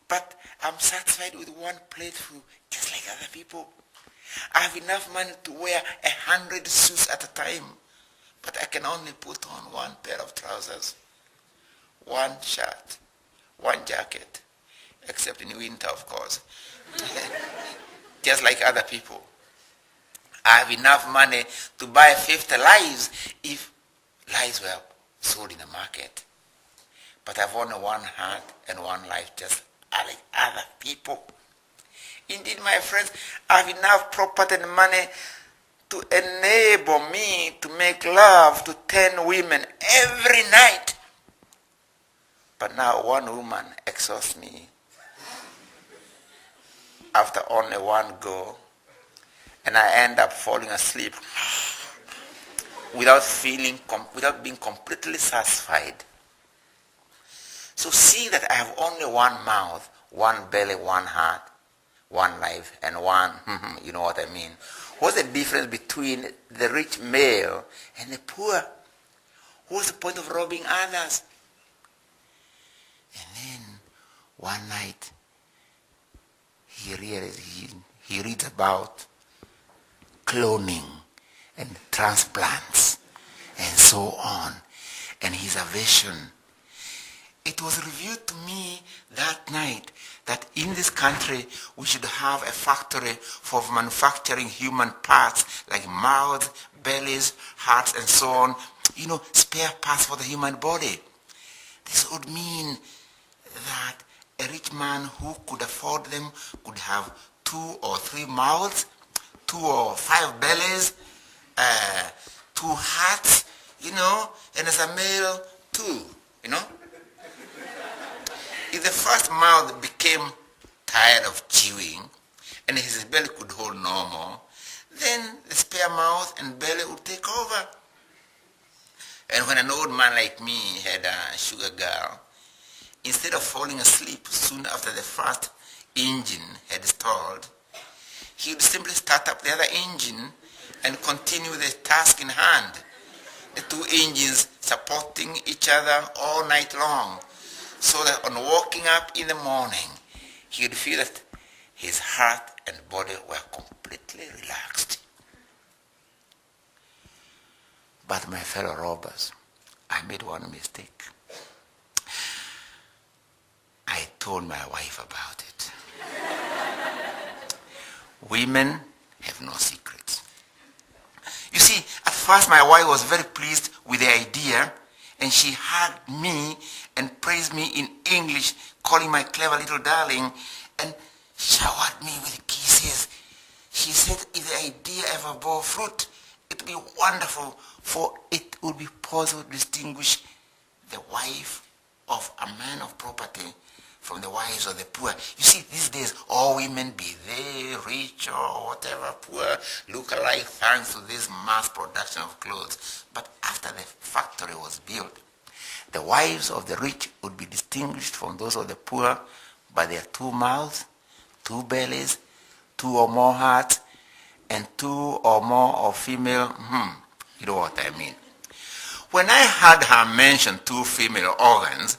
but I'm satisfied with one plate food, just like other people. I have enough money to wear 100 suits at a time, but I can only put on one pair of trousers, one shirt, one jacket, except in winter, of course, just like other people. I have enough money to buy 50 lives if lives were sold in the market. But I've only one heart and one life, just like other people. Indeed, my friends, I have enough property and money to enable me to make love to 10 women every night. But now one woman exhausts me after only one go, and I end up falling asleep without being completely satisfied. So see that I have only one mouth, one belly, one heart, one life, and one, you know what I mean. What's the difference between the rich male and the poor? What's the point of robbing others? And then one night, he reads about cloning and transplants and so on, and his aversion. It was revealed to me that night that in this country we should have a factory for manufacturing human parts like mouths, bellies, hearts, and so on, spare parts for the human body. This would mean that a rich man who could afford them could have 2 or 3 mouths, 2 or 5 bellies, 2 hearts, and as a male, 2, If the first mouth became tired of chewing and his belly could hold no more, then the spare mouth and belly would take over. And when an old man like me had a sugar girl, instead of falling asleep soon after the first engine had stalled, he would simply start up the other engine and continue the task in hand, the 2 engines supporting each other all night long, so that on waking up in the morning, he would feel that his heart and body were completely relaxed. But my fellow robbers, I made one mistake. I told my wife about it. Women have no secrets. You see, at first my wife was very pleased with the idea, and she hugged me and praised me in English, calling my clever little darling, and showered me with kisses. She said if the idea ever bore fruit, it would be wonderful, for it would be possible to distinguish the wife of a man of property from the wives of the poor. You see, these days, all women, be they rich or whatever, poor, look alike thanks to this mass production of clothes. But after the factory was built, the wives of the rich would be distinguished from those of the poor by their 2 mouths, 2 bellies, 2 or more hearts, and 2 or more of female, you know what I mean. When I heard her mention 2 female organs,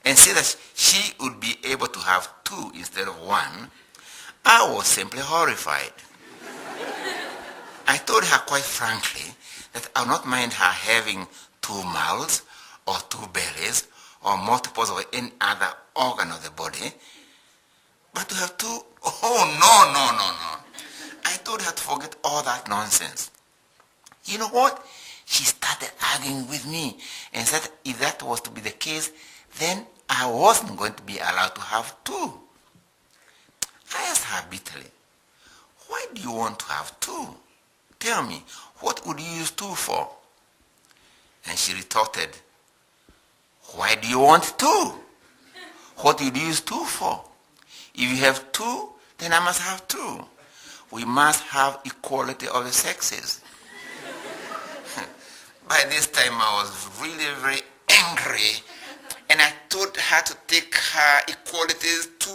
and say that she would be able to have 2 instead of 1, I was simply horrified. I I told her quite frankly that I would not mind her having 2 mouths or 2 bellies or multiples of any other organ of the body, but to have 2, oh, no. I told her to forget all that nonsense. You know what? She started arguing with me and said if that was to be the case, then I wasn't going to be allowed to have 2. I asked her bitterly, why do you want to have 2? Tell me, what would you use 2 for? And she retorted, why do you want 2? What would you use 2 for? If you have 2, then I must have 2. We must have equality of the sexes. By this time I was really very angry, and I told her to take her equalities to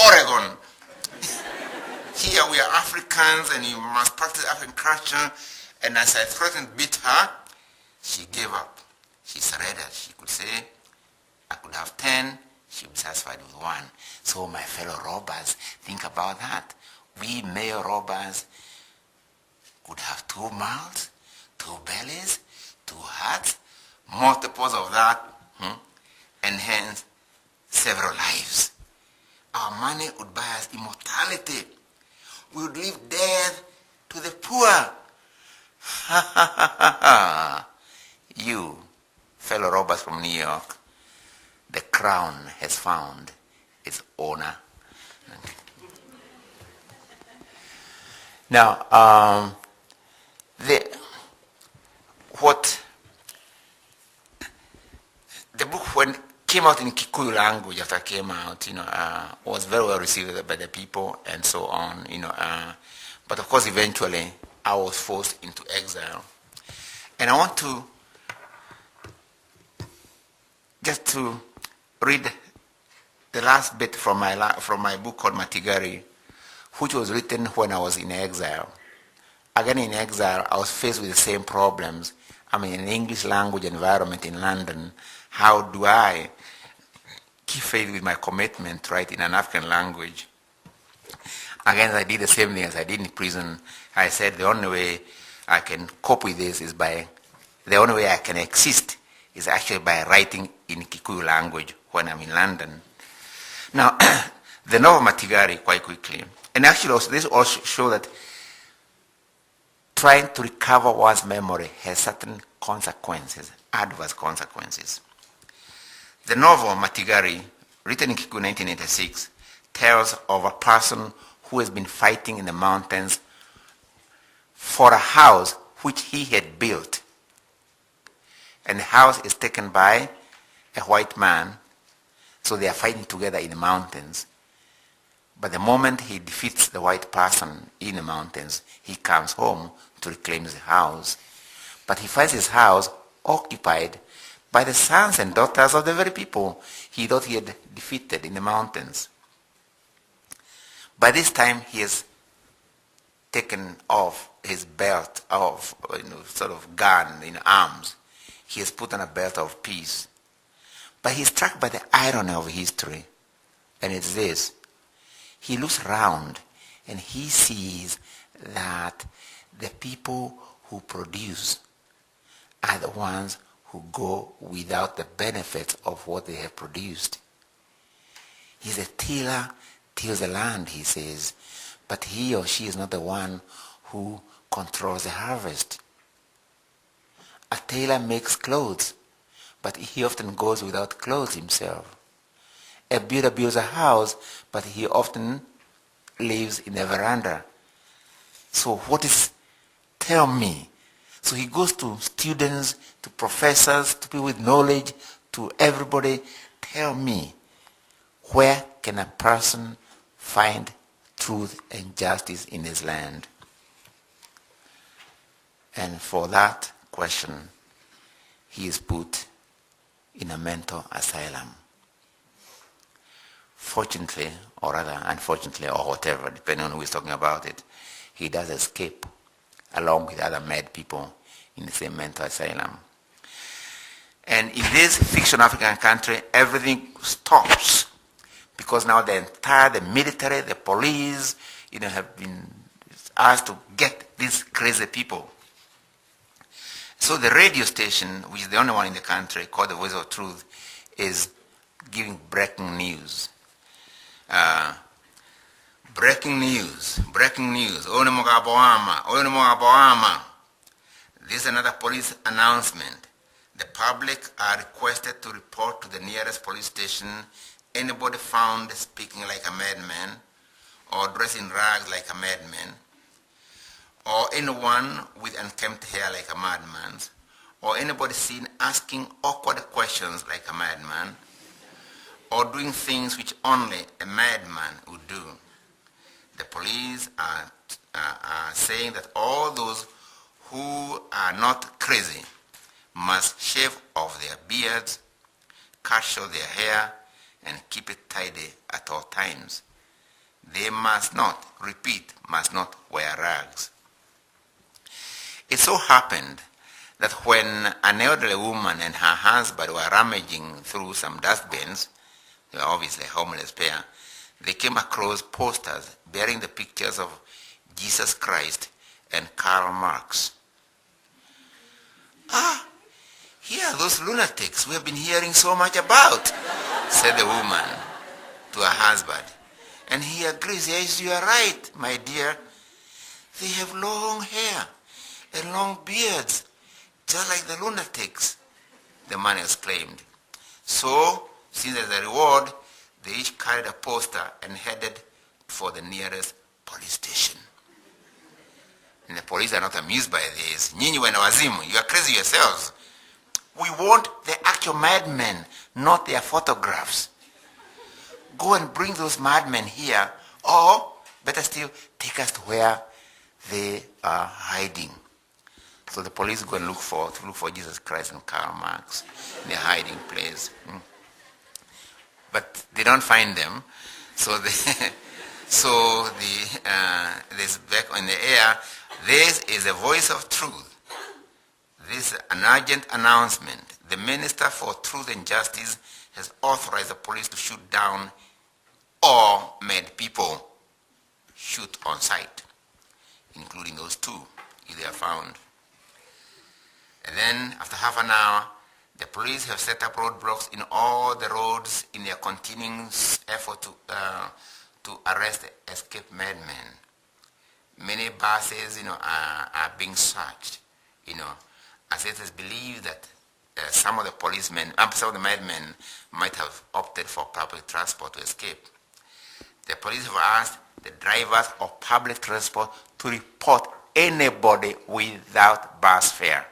Oregon. Here we are Africans and you must practice African culture, and as I threatened to beat her, she gave up. She surrendered. She could say, I could have 10, she would be satisfied with 1. So my fellow robbers, think about that. We male robbers could have 2 mouths, 2 bellies, 2 hearts, multiples of that, and hence several lives. Our money would buy us immortality. We would leave death to the poor. You, fellow robbers from New York, the crown has found its owner. Now, the book when came out in Kikuyu language after it came out, was very well received by the people and so on, but of course eventually I was forced into exile. And I want to just to read the last bit from my book called Matigari, which was written when I was in exile. Again in exile, I was faced with the same problems. I'm in an English language environment in London. How do I keep faith with my commitment, right, in an African language? Again, I did the same thing as I did in prison. I said the only way I can cope with this is the only way I can exist is actually by writing in Kikuyu language when I'm in London. Now, the novel Matigari, quite quickly, and actually also, this also shows that trying to recover one's memory has certain consequences, adverse consequences. The novel Matigari, written in Kikuyu 1986, tells of a person who has been fighting in the mountains for a house which he had built. And the house is taken by a white man, so they are fighting together in the mountains. But the moment he defeats the white person in the mountains, he comes home to reclaim the house. But he finds his house occupied by the sons and daughters of the very people he thought he had defeated in the mountains. By this time, he has taken off his belt of sort of gun in arms. He has put on a belt of peace. But he's struck by the irony of history. And it's this. He looks around and he sees that the people who produce are the ones who go without the benefits of what they have produced. He's a tiller, tills the land, he says, but he or she is not the one who controls the harvest. A tailor makes clothes, but he often goes without clothes himself. A builder builds a house, but he often lives in a veranda. So tell me. So he goes to students, to professors, to people with knowledge, to everybody. Tell me, where can a person find truth and justice in his land? And for that question, he is put in a mental asylum. Fortunately, or rather unfortunately, or whatever, depending on who is talking about it, he does escape along with other mad people in the same mental asylum. And in this fictional African country, everything stops because now the military, the police, have been us to get these crazy people. So the radio station, which is the only one in the country, called the Voice of Truth, is giving breaking news. Breaking news. One Mogaboama. This is another police announcement. The public are requested to report to the nearest police station anybody found speaking like a madman or dressed in rags like a madman, or anyone with unkempt hair like a madman, or anybody seen asking awkward questions like a madman, or doing things which only a madman would do. The police are saying that all those who are not crazy must shave off their beards, cut short their hair, and keep it tidy at all times. They must not, must not wear rags. It so happened that when an elderly woman and her husband were rummaging through some dustbins, they were obviously a homeless pair, they came across posters bearing the pictures of Jesus Christ and Karl Marx. "Ah, here are those lunatics we have been hearing so much about," said the woman to her husband. And he agrees. "Yes, you are right, my dear. They have long hair and long beards, just like the lunatics," the man exclaimed. So, since as a reward, they each carried a poster and headed for the nearest police station. And the police are not amused by this. "Nyinyi wena wazimu, you are crazy yourselves. We want the actual madmen, not their photographs. Go and bring those madmen here, or better still, take us to where they are hiding." So the police go and look for Jesus Christ and Karl Marx in their hiding place. But they don't find them. So this back in the air, this is the Voice of Truth. This is an urgent announcement. The Minister for Truth and Justice has authorized the police to shoot down or made people shoot on sight, including those two, if they are found. And then, after half an hour, the police have set up roadblocks in all the roads in their continuing effort to arrest escaped madmen. Many buses, are being searched, as it is believed that some of the madmen might have opted for public transport to escape. The police have asked the drivers of public transport to report anybody without bus fare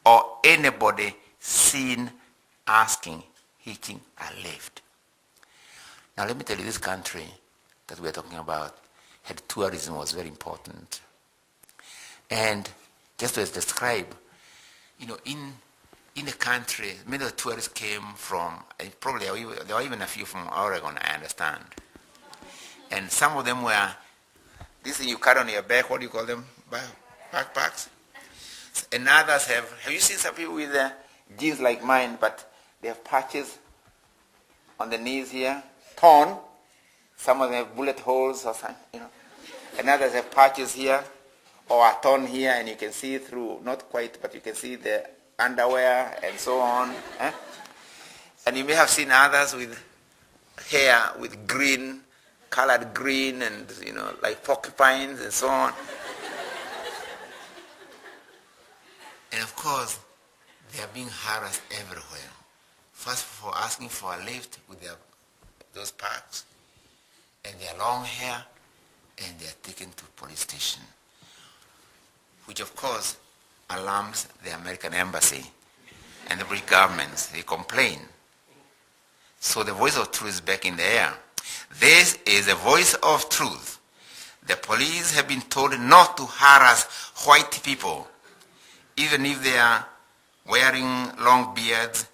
or anybody seen hitching a lift. Now let me tell you, this country that we are talking about had tourism was very important. And just to describe, in the country, many of the tourists came from, and probably there were even a few from Oregon, I understand. And some of them were, this thing you carry on your back, what do you call them? Backpacks? And others have you seen some people with jeans like mine, but they have patches on the knees here, torn. Some of them have bullet holes or something, And others have patches here or are torn here, and you can see through, not quite, but you can see the underwear and so on. And you may have seen others with hair with colored green and, like porcupines and so on. And of course, they are being harassed everywhere. First for asking for a lift with those packs and their long hair, and they are taken to police station, which of course alarms the American embassy and the British governments. They complain. So the Voice of Truth is back in the air. This is the Voice of Truth. The police have been told not to harass white people, even if they are wearing long beards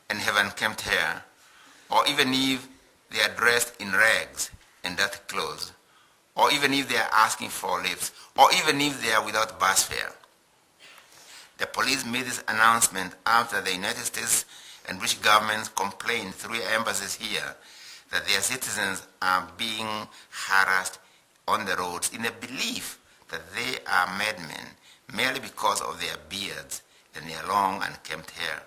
and have unkempt hair, or even if they are dressed in rags and dirty clothes, or even if they are asking for lifts, or even if they are without bus fare. The police made this announcement after the United States and British governments complained through embassies here that their citizens are being harassed on the roads in the belief that they are madmen merely because of their beards and their long and kempt hair.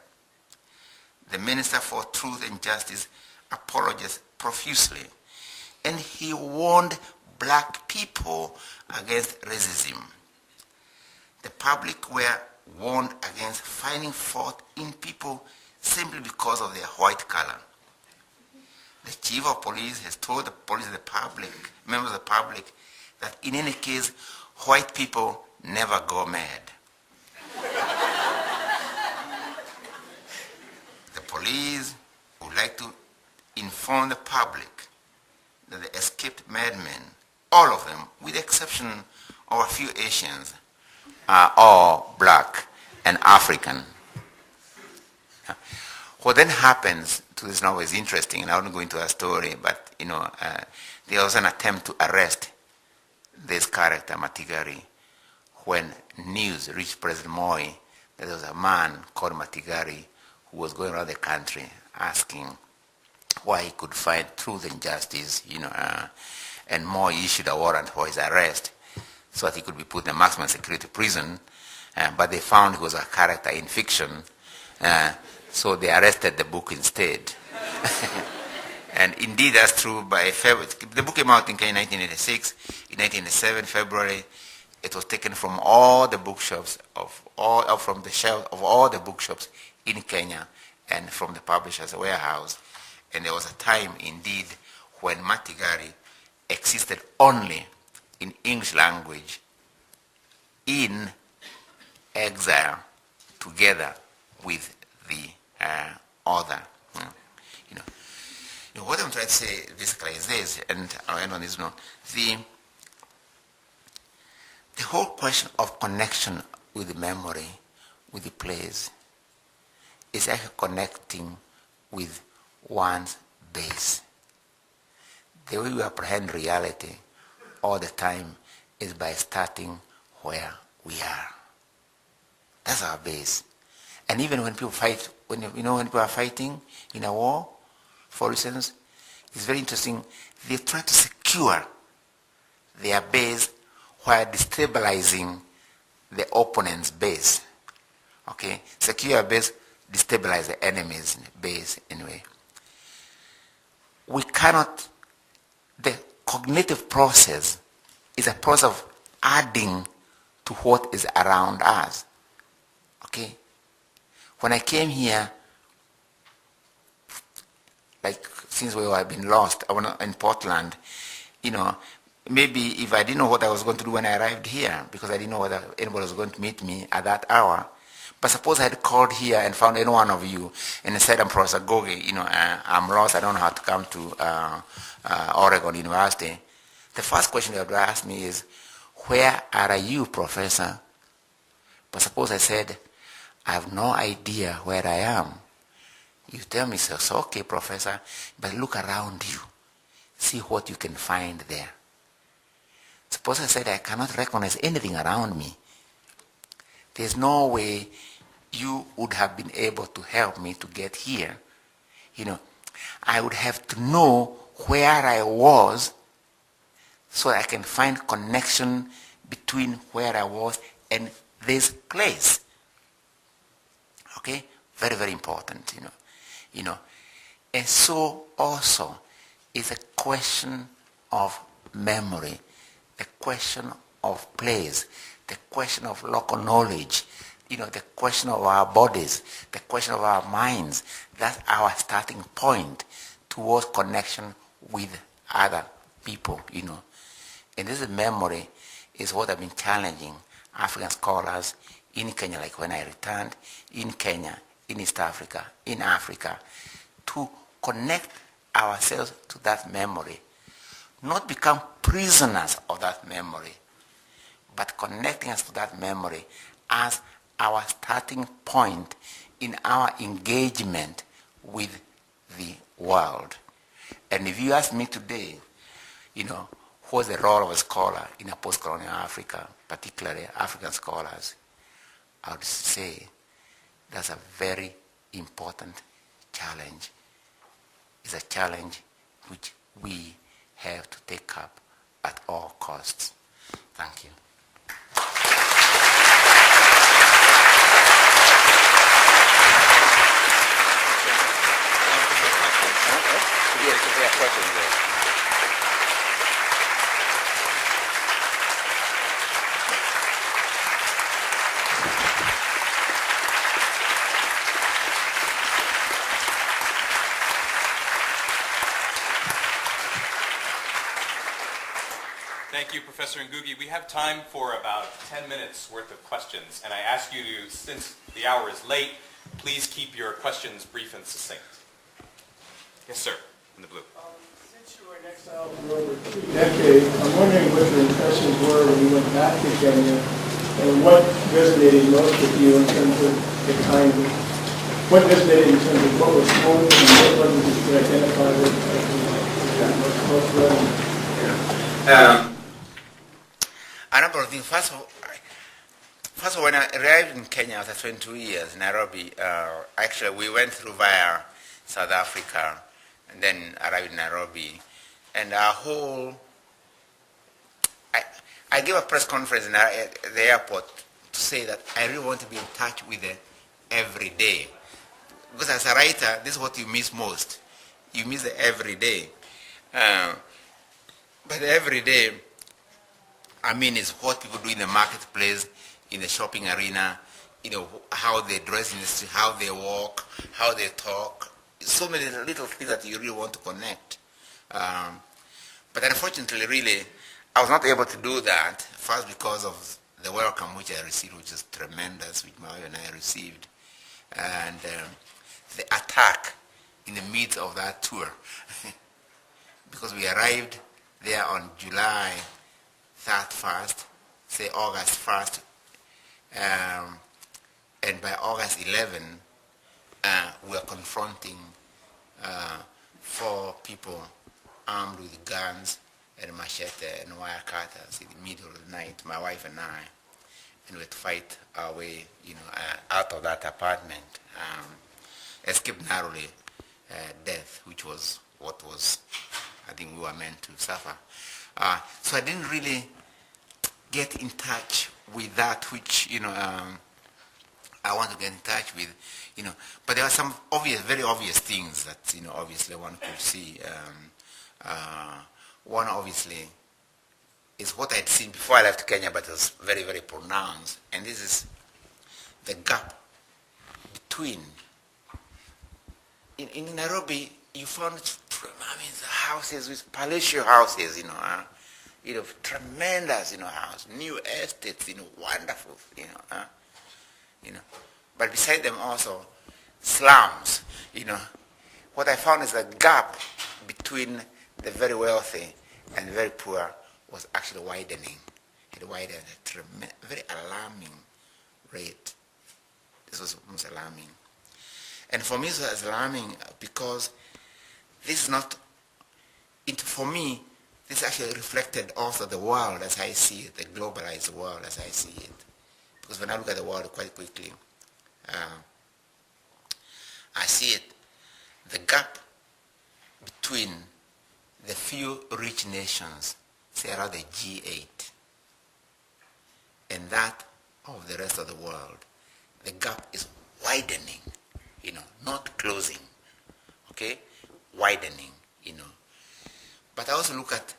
The Minister for Truth and Justice apologized profusely, and he warned black people against racism. The public were warned against finding fault in people simply because of their white color. The chief of police has told the public, members of the public, that in any case, white people never go mad. The police would like to inform the public that the escaped madmen, all of them, with the exception of a few Asians, are all black and African. What then happens to this novel is interesting, and I won't go into a story, but there was an attempt to arrest this character, Matigari, when news reached President Moi that there was a man called Matigari who was going around the country asking why he could find truth and justice, and Moi issued a warrant for his arrest so that he could be put in a maximum security prison, but they found he was a character in fiction, so they arrested the book instead. And indeed, that's true. By February, the book came out in 1986. In 1987, February, it was taken from all the bookshops from the shelves of all the bookshops in Kenya and from the publisher's warehouse. And there was a time, indeed, when Matigari existed only in English language, in exile, together with the author. What I'm trying to say basically is this, and I'll end on this note. The whole question of connection with the memory, with the place, is actually connecting with one's base. The way we apprehend reality all the time is by starting where we are. That's our base. And even when people fight, when people are fighting in a war, for instance, it's very interesting. They try to secure their base while destabilizing the opponent's base. Okay? Secure your base, destabilize the enemy's base anyway. We cannot, the cognitive process is a process of adding to what is around us. Okay? When I came here, like since we have been lost, I was in Portland, maybe if I didn't know what I was going to do when I arrived here, because I didn't know whether anybody was going to meet me at that hour. But suppose I had called here and found any one of you and said, I'm Professor Ngugi, I'm lost, I don't know how to come to Oregon University. The first question you have to ask me is, where are you, Professor? But suppose I said, I have no idea where I am. You tell me, so okay, Professor, but look around you. See what you can find there. Suppose I said I cannot recognize anything around me. There's no way you would have been able to help me to get here. I would have to know where I was so I can find connection between where I was and this place. Okay? Very, very important, And so also is a question of memory, the question of place, the question of local knowledge, the question of our bodies, the question of our minds. That's our starting point towards connection with other people, And this memory is what I've been challenging African scholars in Kenya, like when I returned, in Kenya, in East Africa, in Africa, to connect ourselves to that memory. Not become prisoners of that memory, but connecting us to that memory as our starting point in our engagement with the world. And if you ask me today, what's the role of a scholar in a post-colonial Africa, particularly African scholars, I would say that's a very important challenge. It's a challenge which we have to take up at all costs. Thank you. Yeah, questions there. Thank you, Professor Ngugi. We have time for about 10 minutes worth of questions, and I ask you to, since the hour is late, please keep your questions brief and succinct. Yes, sir, in the blue. Since you were in exile for over 2 decades, I'm wondering what your impressions were when you went back to Kenya, and what resonated most with you in terms of the kind of, what resonated in terms of what was home and what was it you identified with most relevant? A number of things. First of all, when I arrived in Kenya after 22 years, Nairobi, actually we went through via South Africa and then arrived in Nairobi. And our whole, I gave a press conference at the airport to say that I really want to be in touch with the everyday. Because as a writer, this is what you miss most. You miss the everyday. But the everyday, I mean, is what people do in the marketplace, in the shopping arena, how they dress in the street, how they walk, how they talk. So many little things that you really want to connect. But unfortunately, really, I was not able to do that, first because of the welcome which I received, which is tremendous, which my wife and I received, and the attack in the midst of that tour. Because we arrived there on July 31st, say August 1st, and by August 11, we are confronting 4 people armed with guns and machete and wire cutters in the middle of the night, my wife and I, and we had to fight our way, out of that apartment, escaped narrowly death, which was what was, I think, we were meant to suffer. So I didn't really get in touch with that which, I want to get in touch with, but there are some very obvious things that, obviously one could see. One, obviously, is what I'd seen before I left Kenya, but it was very, very pronounced. And this is the gap between, in Nairobi, you found, the houses with palatial houses, tremendous, house, new estates, wonderful, But beside them also, slums, What I found is a gap between the very wealthy and the very poor was actually widening. It widened at a very alarming rate. This was almost alarming. And for me, it was alarming because this is not, for me, this actually reflected also the world as I see it, the globalized world as I see it. Because when I look at the world quite quickly, I see it, the gap between the few rich nations, say around the G8, and that of the rest of the world, the gap is widening, not closing, okay? Widening, But I also look at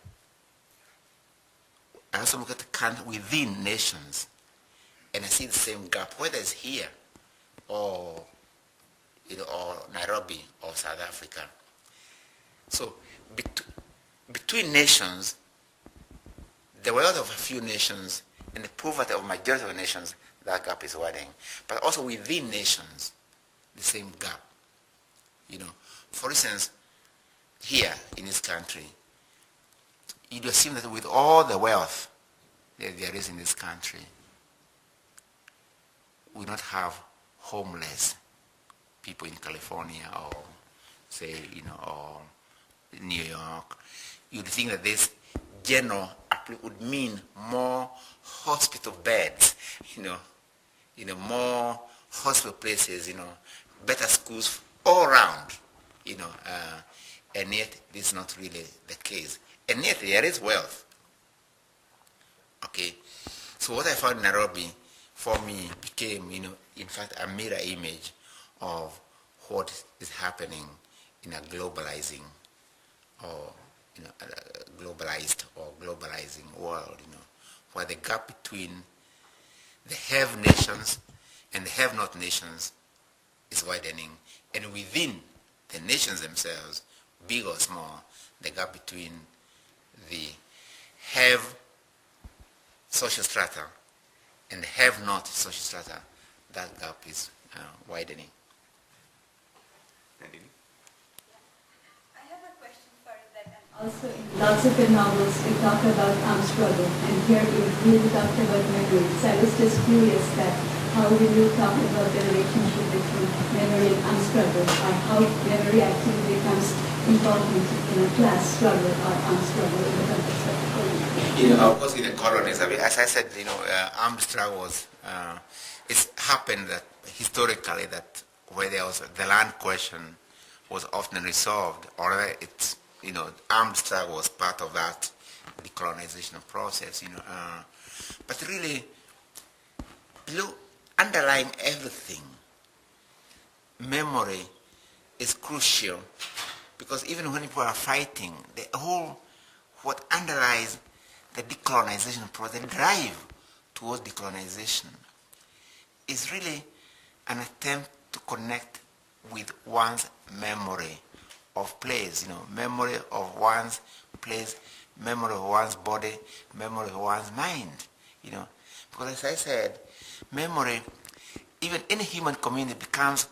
the within nations, and I see the same gap, whether it's here or or Nairobi or South Africa. So between nations, the wealth of a few nations and the poverty of majority of nations, that gap is widening. But also within nations, the same gap. For instance, here in this country, it would seem that with all the wealth that there is in this country, we don't have homeless people in California or say, or New York. You'd think that this general would mean more hospital beds, more hospital places, better schools all around, and yet this is not really the case. And yet there is wealth. Okay, so what I found in Nairobi for me became, in fact, a mirror image of what is happening in a globalizing or a globalized or globalizing world, where the gap between the have nations and the have not nations is widening, and within the nations themselves, big or small, the gap between the have social strata and the have not social strata, that gap is widening. Also, in lots of your novels, you talk about armed struggle, and here you really talked about memory. So I was just curious that how will you talk about the relationship between memory and armed struggle, or how memory actually becomes important in a class struggle or armed struggle in the context of the colony? Of course, in the colonies, as I said, armed struggles, it's happened that historically that where there was the land question was often resolved, or it's armed struggle was part of that decolonization process, but really, underlying everything, memory is crucial, because even when people are fighting, what underlies the decolonization process, the drive towards decolonization, is really an attempt to connect with one's memory of place, memory of one's place, memory of one's body, memory of one's mind, Because as I said, memory, even in a human community becomes,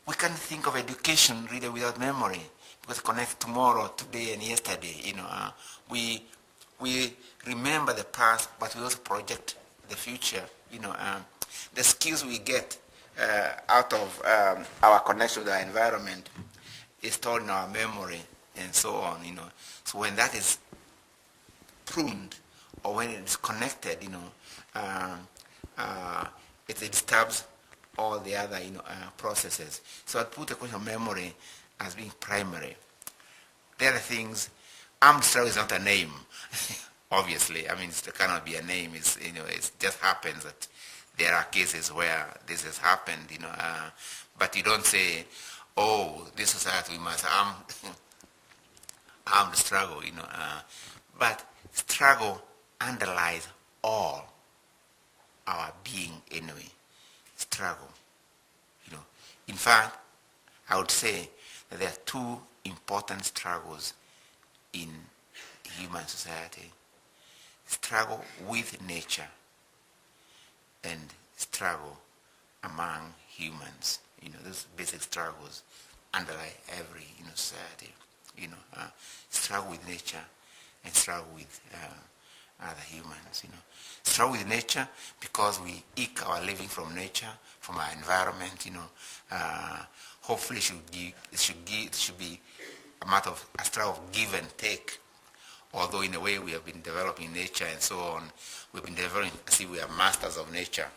we can't think of education really without memory, because it connects tomorrow, today, and yesterday, We remember the past, but we also project the future, The skills we get out of our connection with our environment is stored in our memory and so on, So when that is pruned or when it is connected, it disturbs all the other, processes. So I'd put the question of memory as being primary. The other things, armed struggle is not a name, obviously. I mean, it cannot be a name. It just happens that there are cases where this has happened, but you don't say, oh, this society, we must armed struggle, but struggle underlies all our being anyway. Struggle, In fact, I would say that there are two important struggles in human society. Struggle with nature and struggle among humans. Those basic struggles underlie every society. Struggle with nature and struggle with other humans. Struggle with nature because we eke our living from nature, from our environment. Hopefully, it should be a matter of a struggle of give and take. Although in a way we have been developing nature and so on, we've been developing as if we are masters of nature.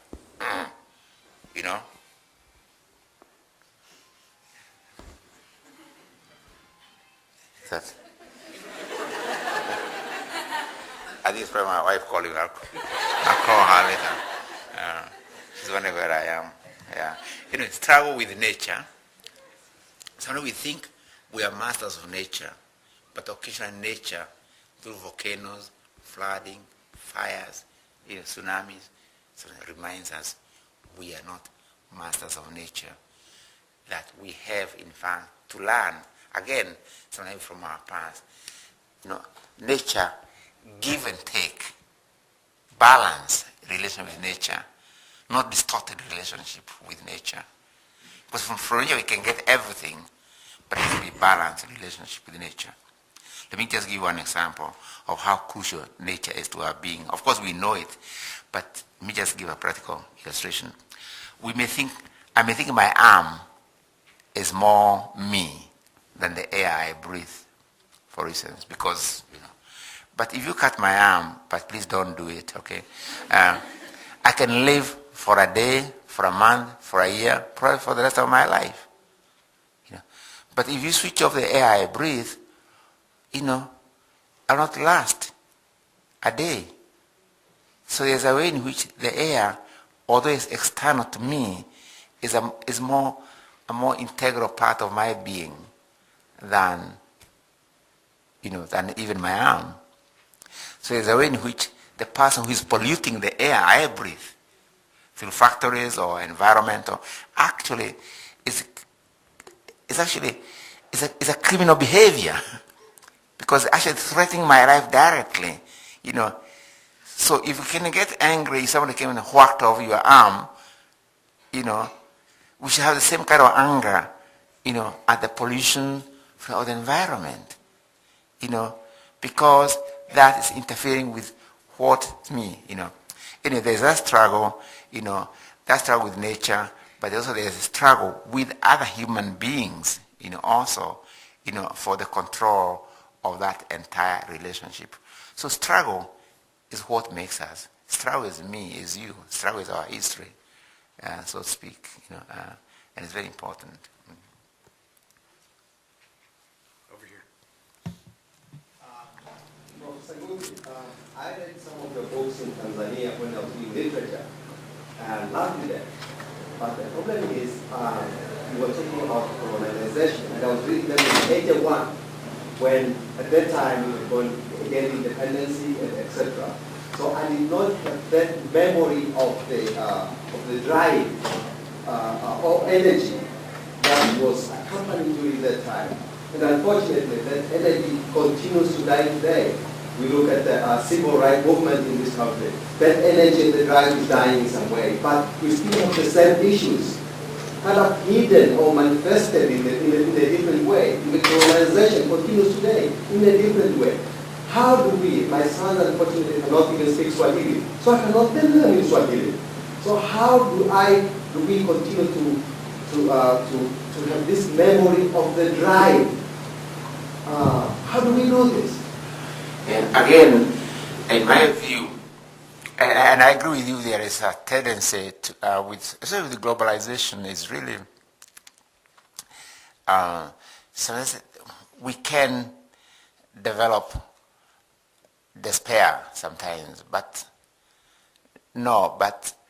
That. I think it's probably my wife calling. I'll call her later. She's wondering where I am. Yeah. Struggle with nature. Sometimes we think we are masters of nature, but occasionally nature, through volcanoes, flooding, fires, tsunamis, reminds us we are not masters of nature. That we have, in fact, to learn, again, sometimes from our past. Nature, give and take, balance relation with nature, not distorted relationship with nature. Because from nature we can get everything, but it should be balanced relationship with nature. Let me just give you one example of how crucial nature is to our being. Of course, we know it, but let me just give a practical illustration. I may think my arm is more me than the air I breathe, for instance, because, But if you cut my arm, but please don't do it, okay? I can live for a day, for a month, for a year, probably for the rest of my life. But if you switch off the air I breathe, I'll not last a day. So there's a way in which the air, although it's external to me, is a more integral part of my being than than even my arm. So there's a way in which the person who is polluting the air I breathe through factories or environmental actually is a criminal behavior because actually threatening my life directly. So if you can get angry, somebody came and whacked off your arm, we should have the same kind of anger, at the pollution of the environment, because that is interfering with what me, there's that struggle, that struggle with nature, but also there's a struggle with other human beings, also, for the control of that entire relationship. So struggle is what makes us. Struggle is me, is you. Struggle is our history, so to speak, and it's very important. Over here. Professor Ngugi, I read some of your books in Tanzania when I was doing literature, and loved them. But the problem is, you were talking about colonization, and I was reading them in 81, when at that time we were going to gain independence, etc. So I did not have that memory of the drive or energy that was accompanied during that time. And unfortunately, that energy continues to die today. We look at the civil rights movement in this country. That energy and the drive is dying in some way, but we still have the same issues, kind of hidden or manifested in a different way. The colonization continues today in a different way. How do we, my son unfortunately cannot even speak Swahili, so I cannot tell them in Swahili. So how do we continue to have this memory of the drive? How do we do this? And again, in my view, and I agree with you, there is a tendency to, especially with globalization, is really, so we can develop despair sometimes, but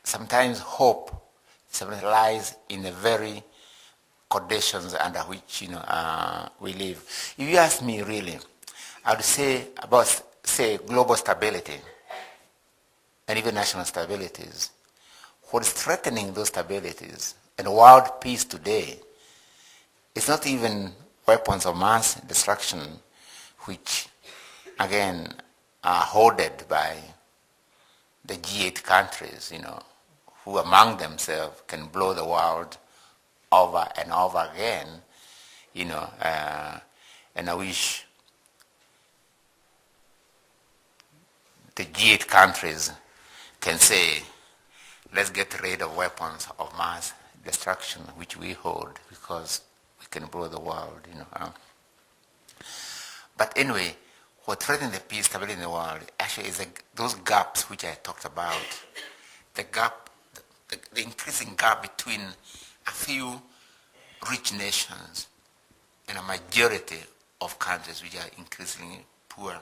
sometimes hope sometimes lies in the very conditions under which we live. If you ask me really, I would say about global stability and even national stabilities. What is threatening those stabilities and world peace today is not even weapons of mass destruction, which again are hoarded by the G8 countries, who among themselves can blow the world over and over again, and I wish the G8 countries can say, let's get rid of weapons of mass destruction, which we hold, because we can blow the world, But anyway, what threatens the peace, stability in the world, actually is those gaps which I talked about, the increasing gap between a few rich nations and a majority of countries which are increasingly poor.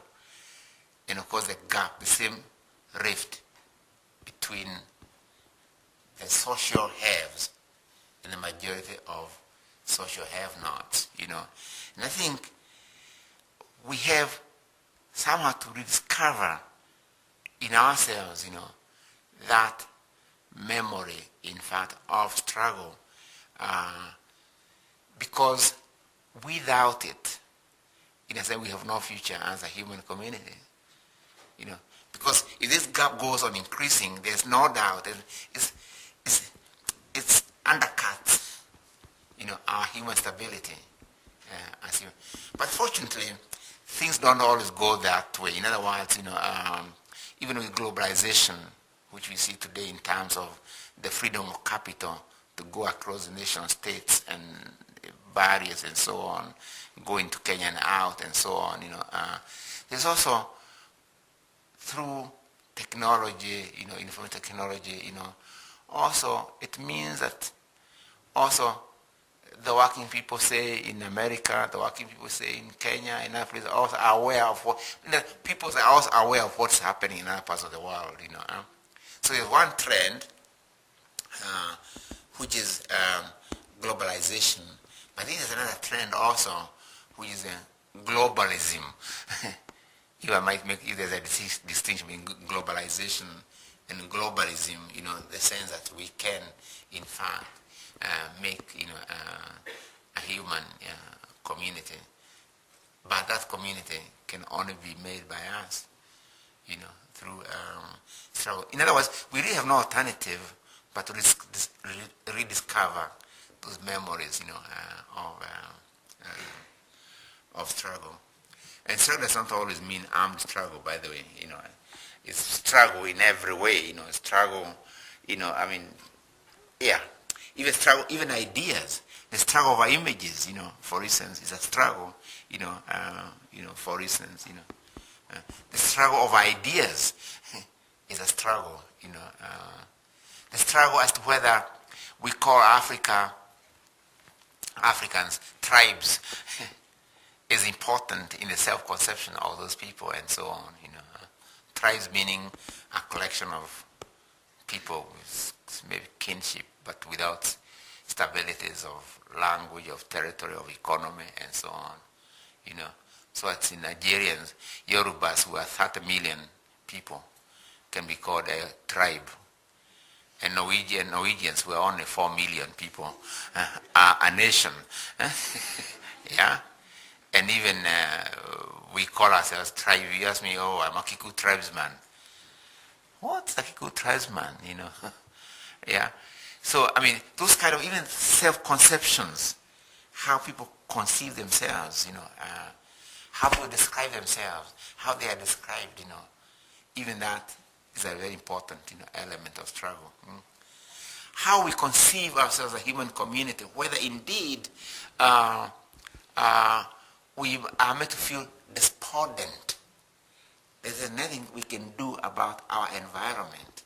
And of course the gap, the same rift between the social haves and the majority of social have-nots, And I think we have somehow to rediscover in ourselves, that memory, in fact, of struggle, because without it, in a sense, we have no future as a human community. Because if this gap goes on increasing, there's no doubt that it's undercuts, our human stability. But fortunately, things don't always go that way. In other words, even with globalization, which we see today in terms of the freedom of capital to go across the nation states and barriers and so on, going to Kenya and out and so on, there's also through technology, information technology, also it means that also the working people say in America, the working people say in Kenya, in other places, are also aware of what, people are also aware of what's happening in other parts of the world, So there's one trend, which is globalization, but there's another trend also, which is globalism. If I might make, if there's a distinction between globalization and globalism, the sense that we can, in fact, make, a human community, but that community can only be made by us, through struggle. In other words, we really have no alternative but to rediscover those memories, of struggle. And struggle does not always mean armed struggle, by the way. It's struggle in every way. Struggle. Even struggle, even ideas. The struggle over images. For instance, is a struggle. For instance, the struggle over ideas is a struggle. The struggle as to whether we call Africans tribes is important in the self-conception of those people and so on. Tribes meaning a collection of people with maybe kinship, but without stabilities of language, of territory, of economy, and so on. So it's in Nigerians, Yorubas, who are 30 million people, can be called a tribe. And Norwegians, who are only 4 million people, are a nation. Yeah? And even we call ourselves tribe. You ask me, I'm a Kiku tribesman. What's a Kiku tribesman, Yeah? So, those kind of even self-conceptions, how people conceive themselves, how people describe themselves, how they are described, even that is a very important, element of struggle. How we conceive ourselves as a human community, whether indeed we are meant to feel despondent. There's nothing we can do about our environment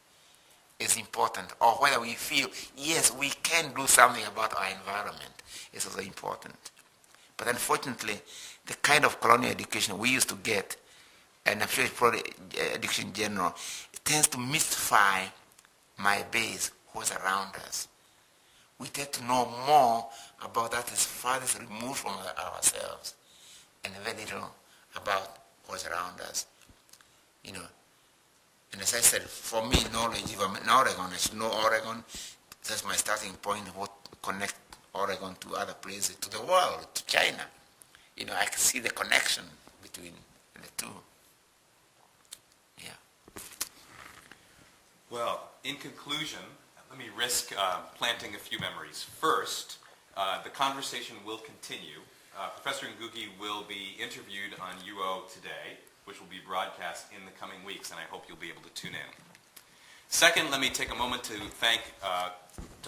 is important, or whether we feel, yes, we can do something about our environment is also important. But unfortunately, the kind of colonial education we used to get, and I'm sure it's probably education in general, it tends to mystify my base, what's around us. We tend to know more about that as farthest removed from ourselves, and very little about what's around us. And as I said, for me, knowledge, if I'm in Oregon, I should know Oregon. That's my starting point, what connect Oregon to other places, to the world, to China. I can see the connection between the two. Yeah. Well, in conclusion, let me risk planting a few memories. First, the conversation will continue. Professor Ngugi will be interviewed on UO today, which will be broadcast in the coming weeks, and I hope you'll be able to tune in. Second, let me take a moment to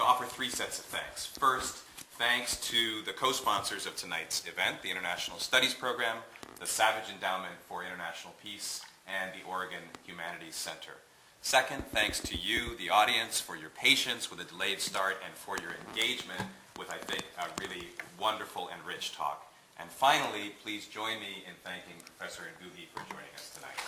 offer three sets of thanks. First, thanks to the co-sponsors of tonight's event, the International Studies Program, the Savage Endowment for International Peace, and the Oregon Humanities Center. Second, thanks to you, the audience, for your patience with a delayed start and for your engagement with, I think, a really wonderful and rich talk. And finally, please join me in thanking Professor Ngugi for joining us tonight.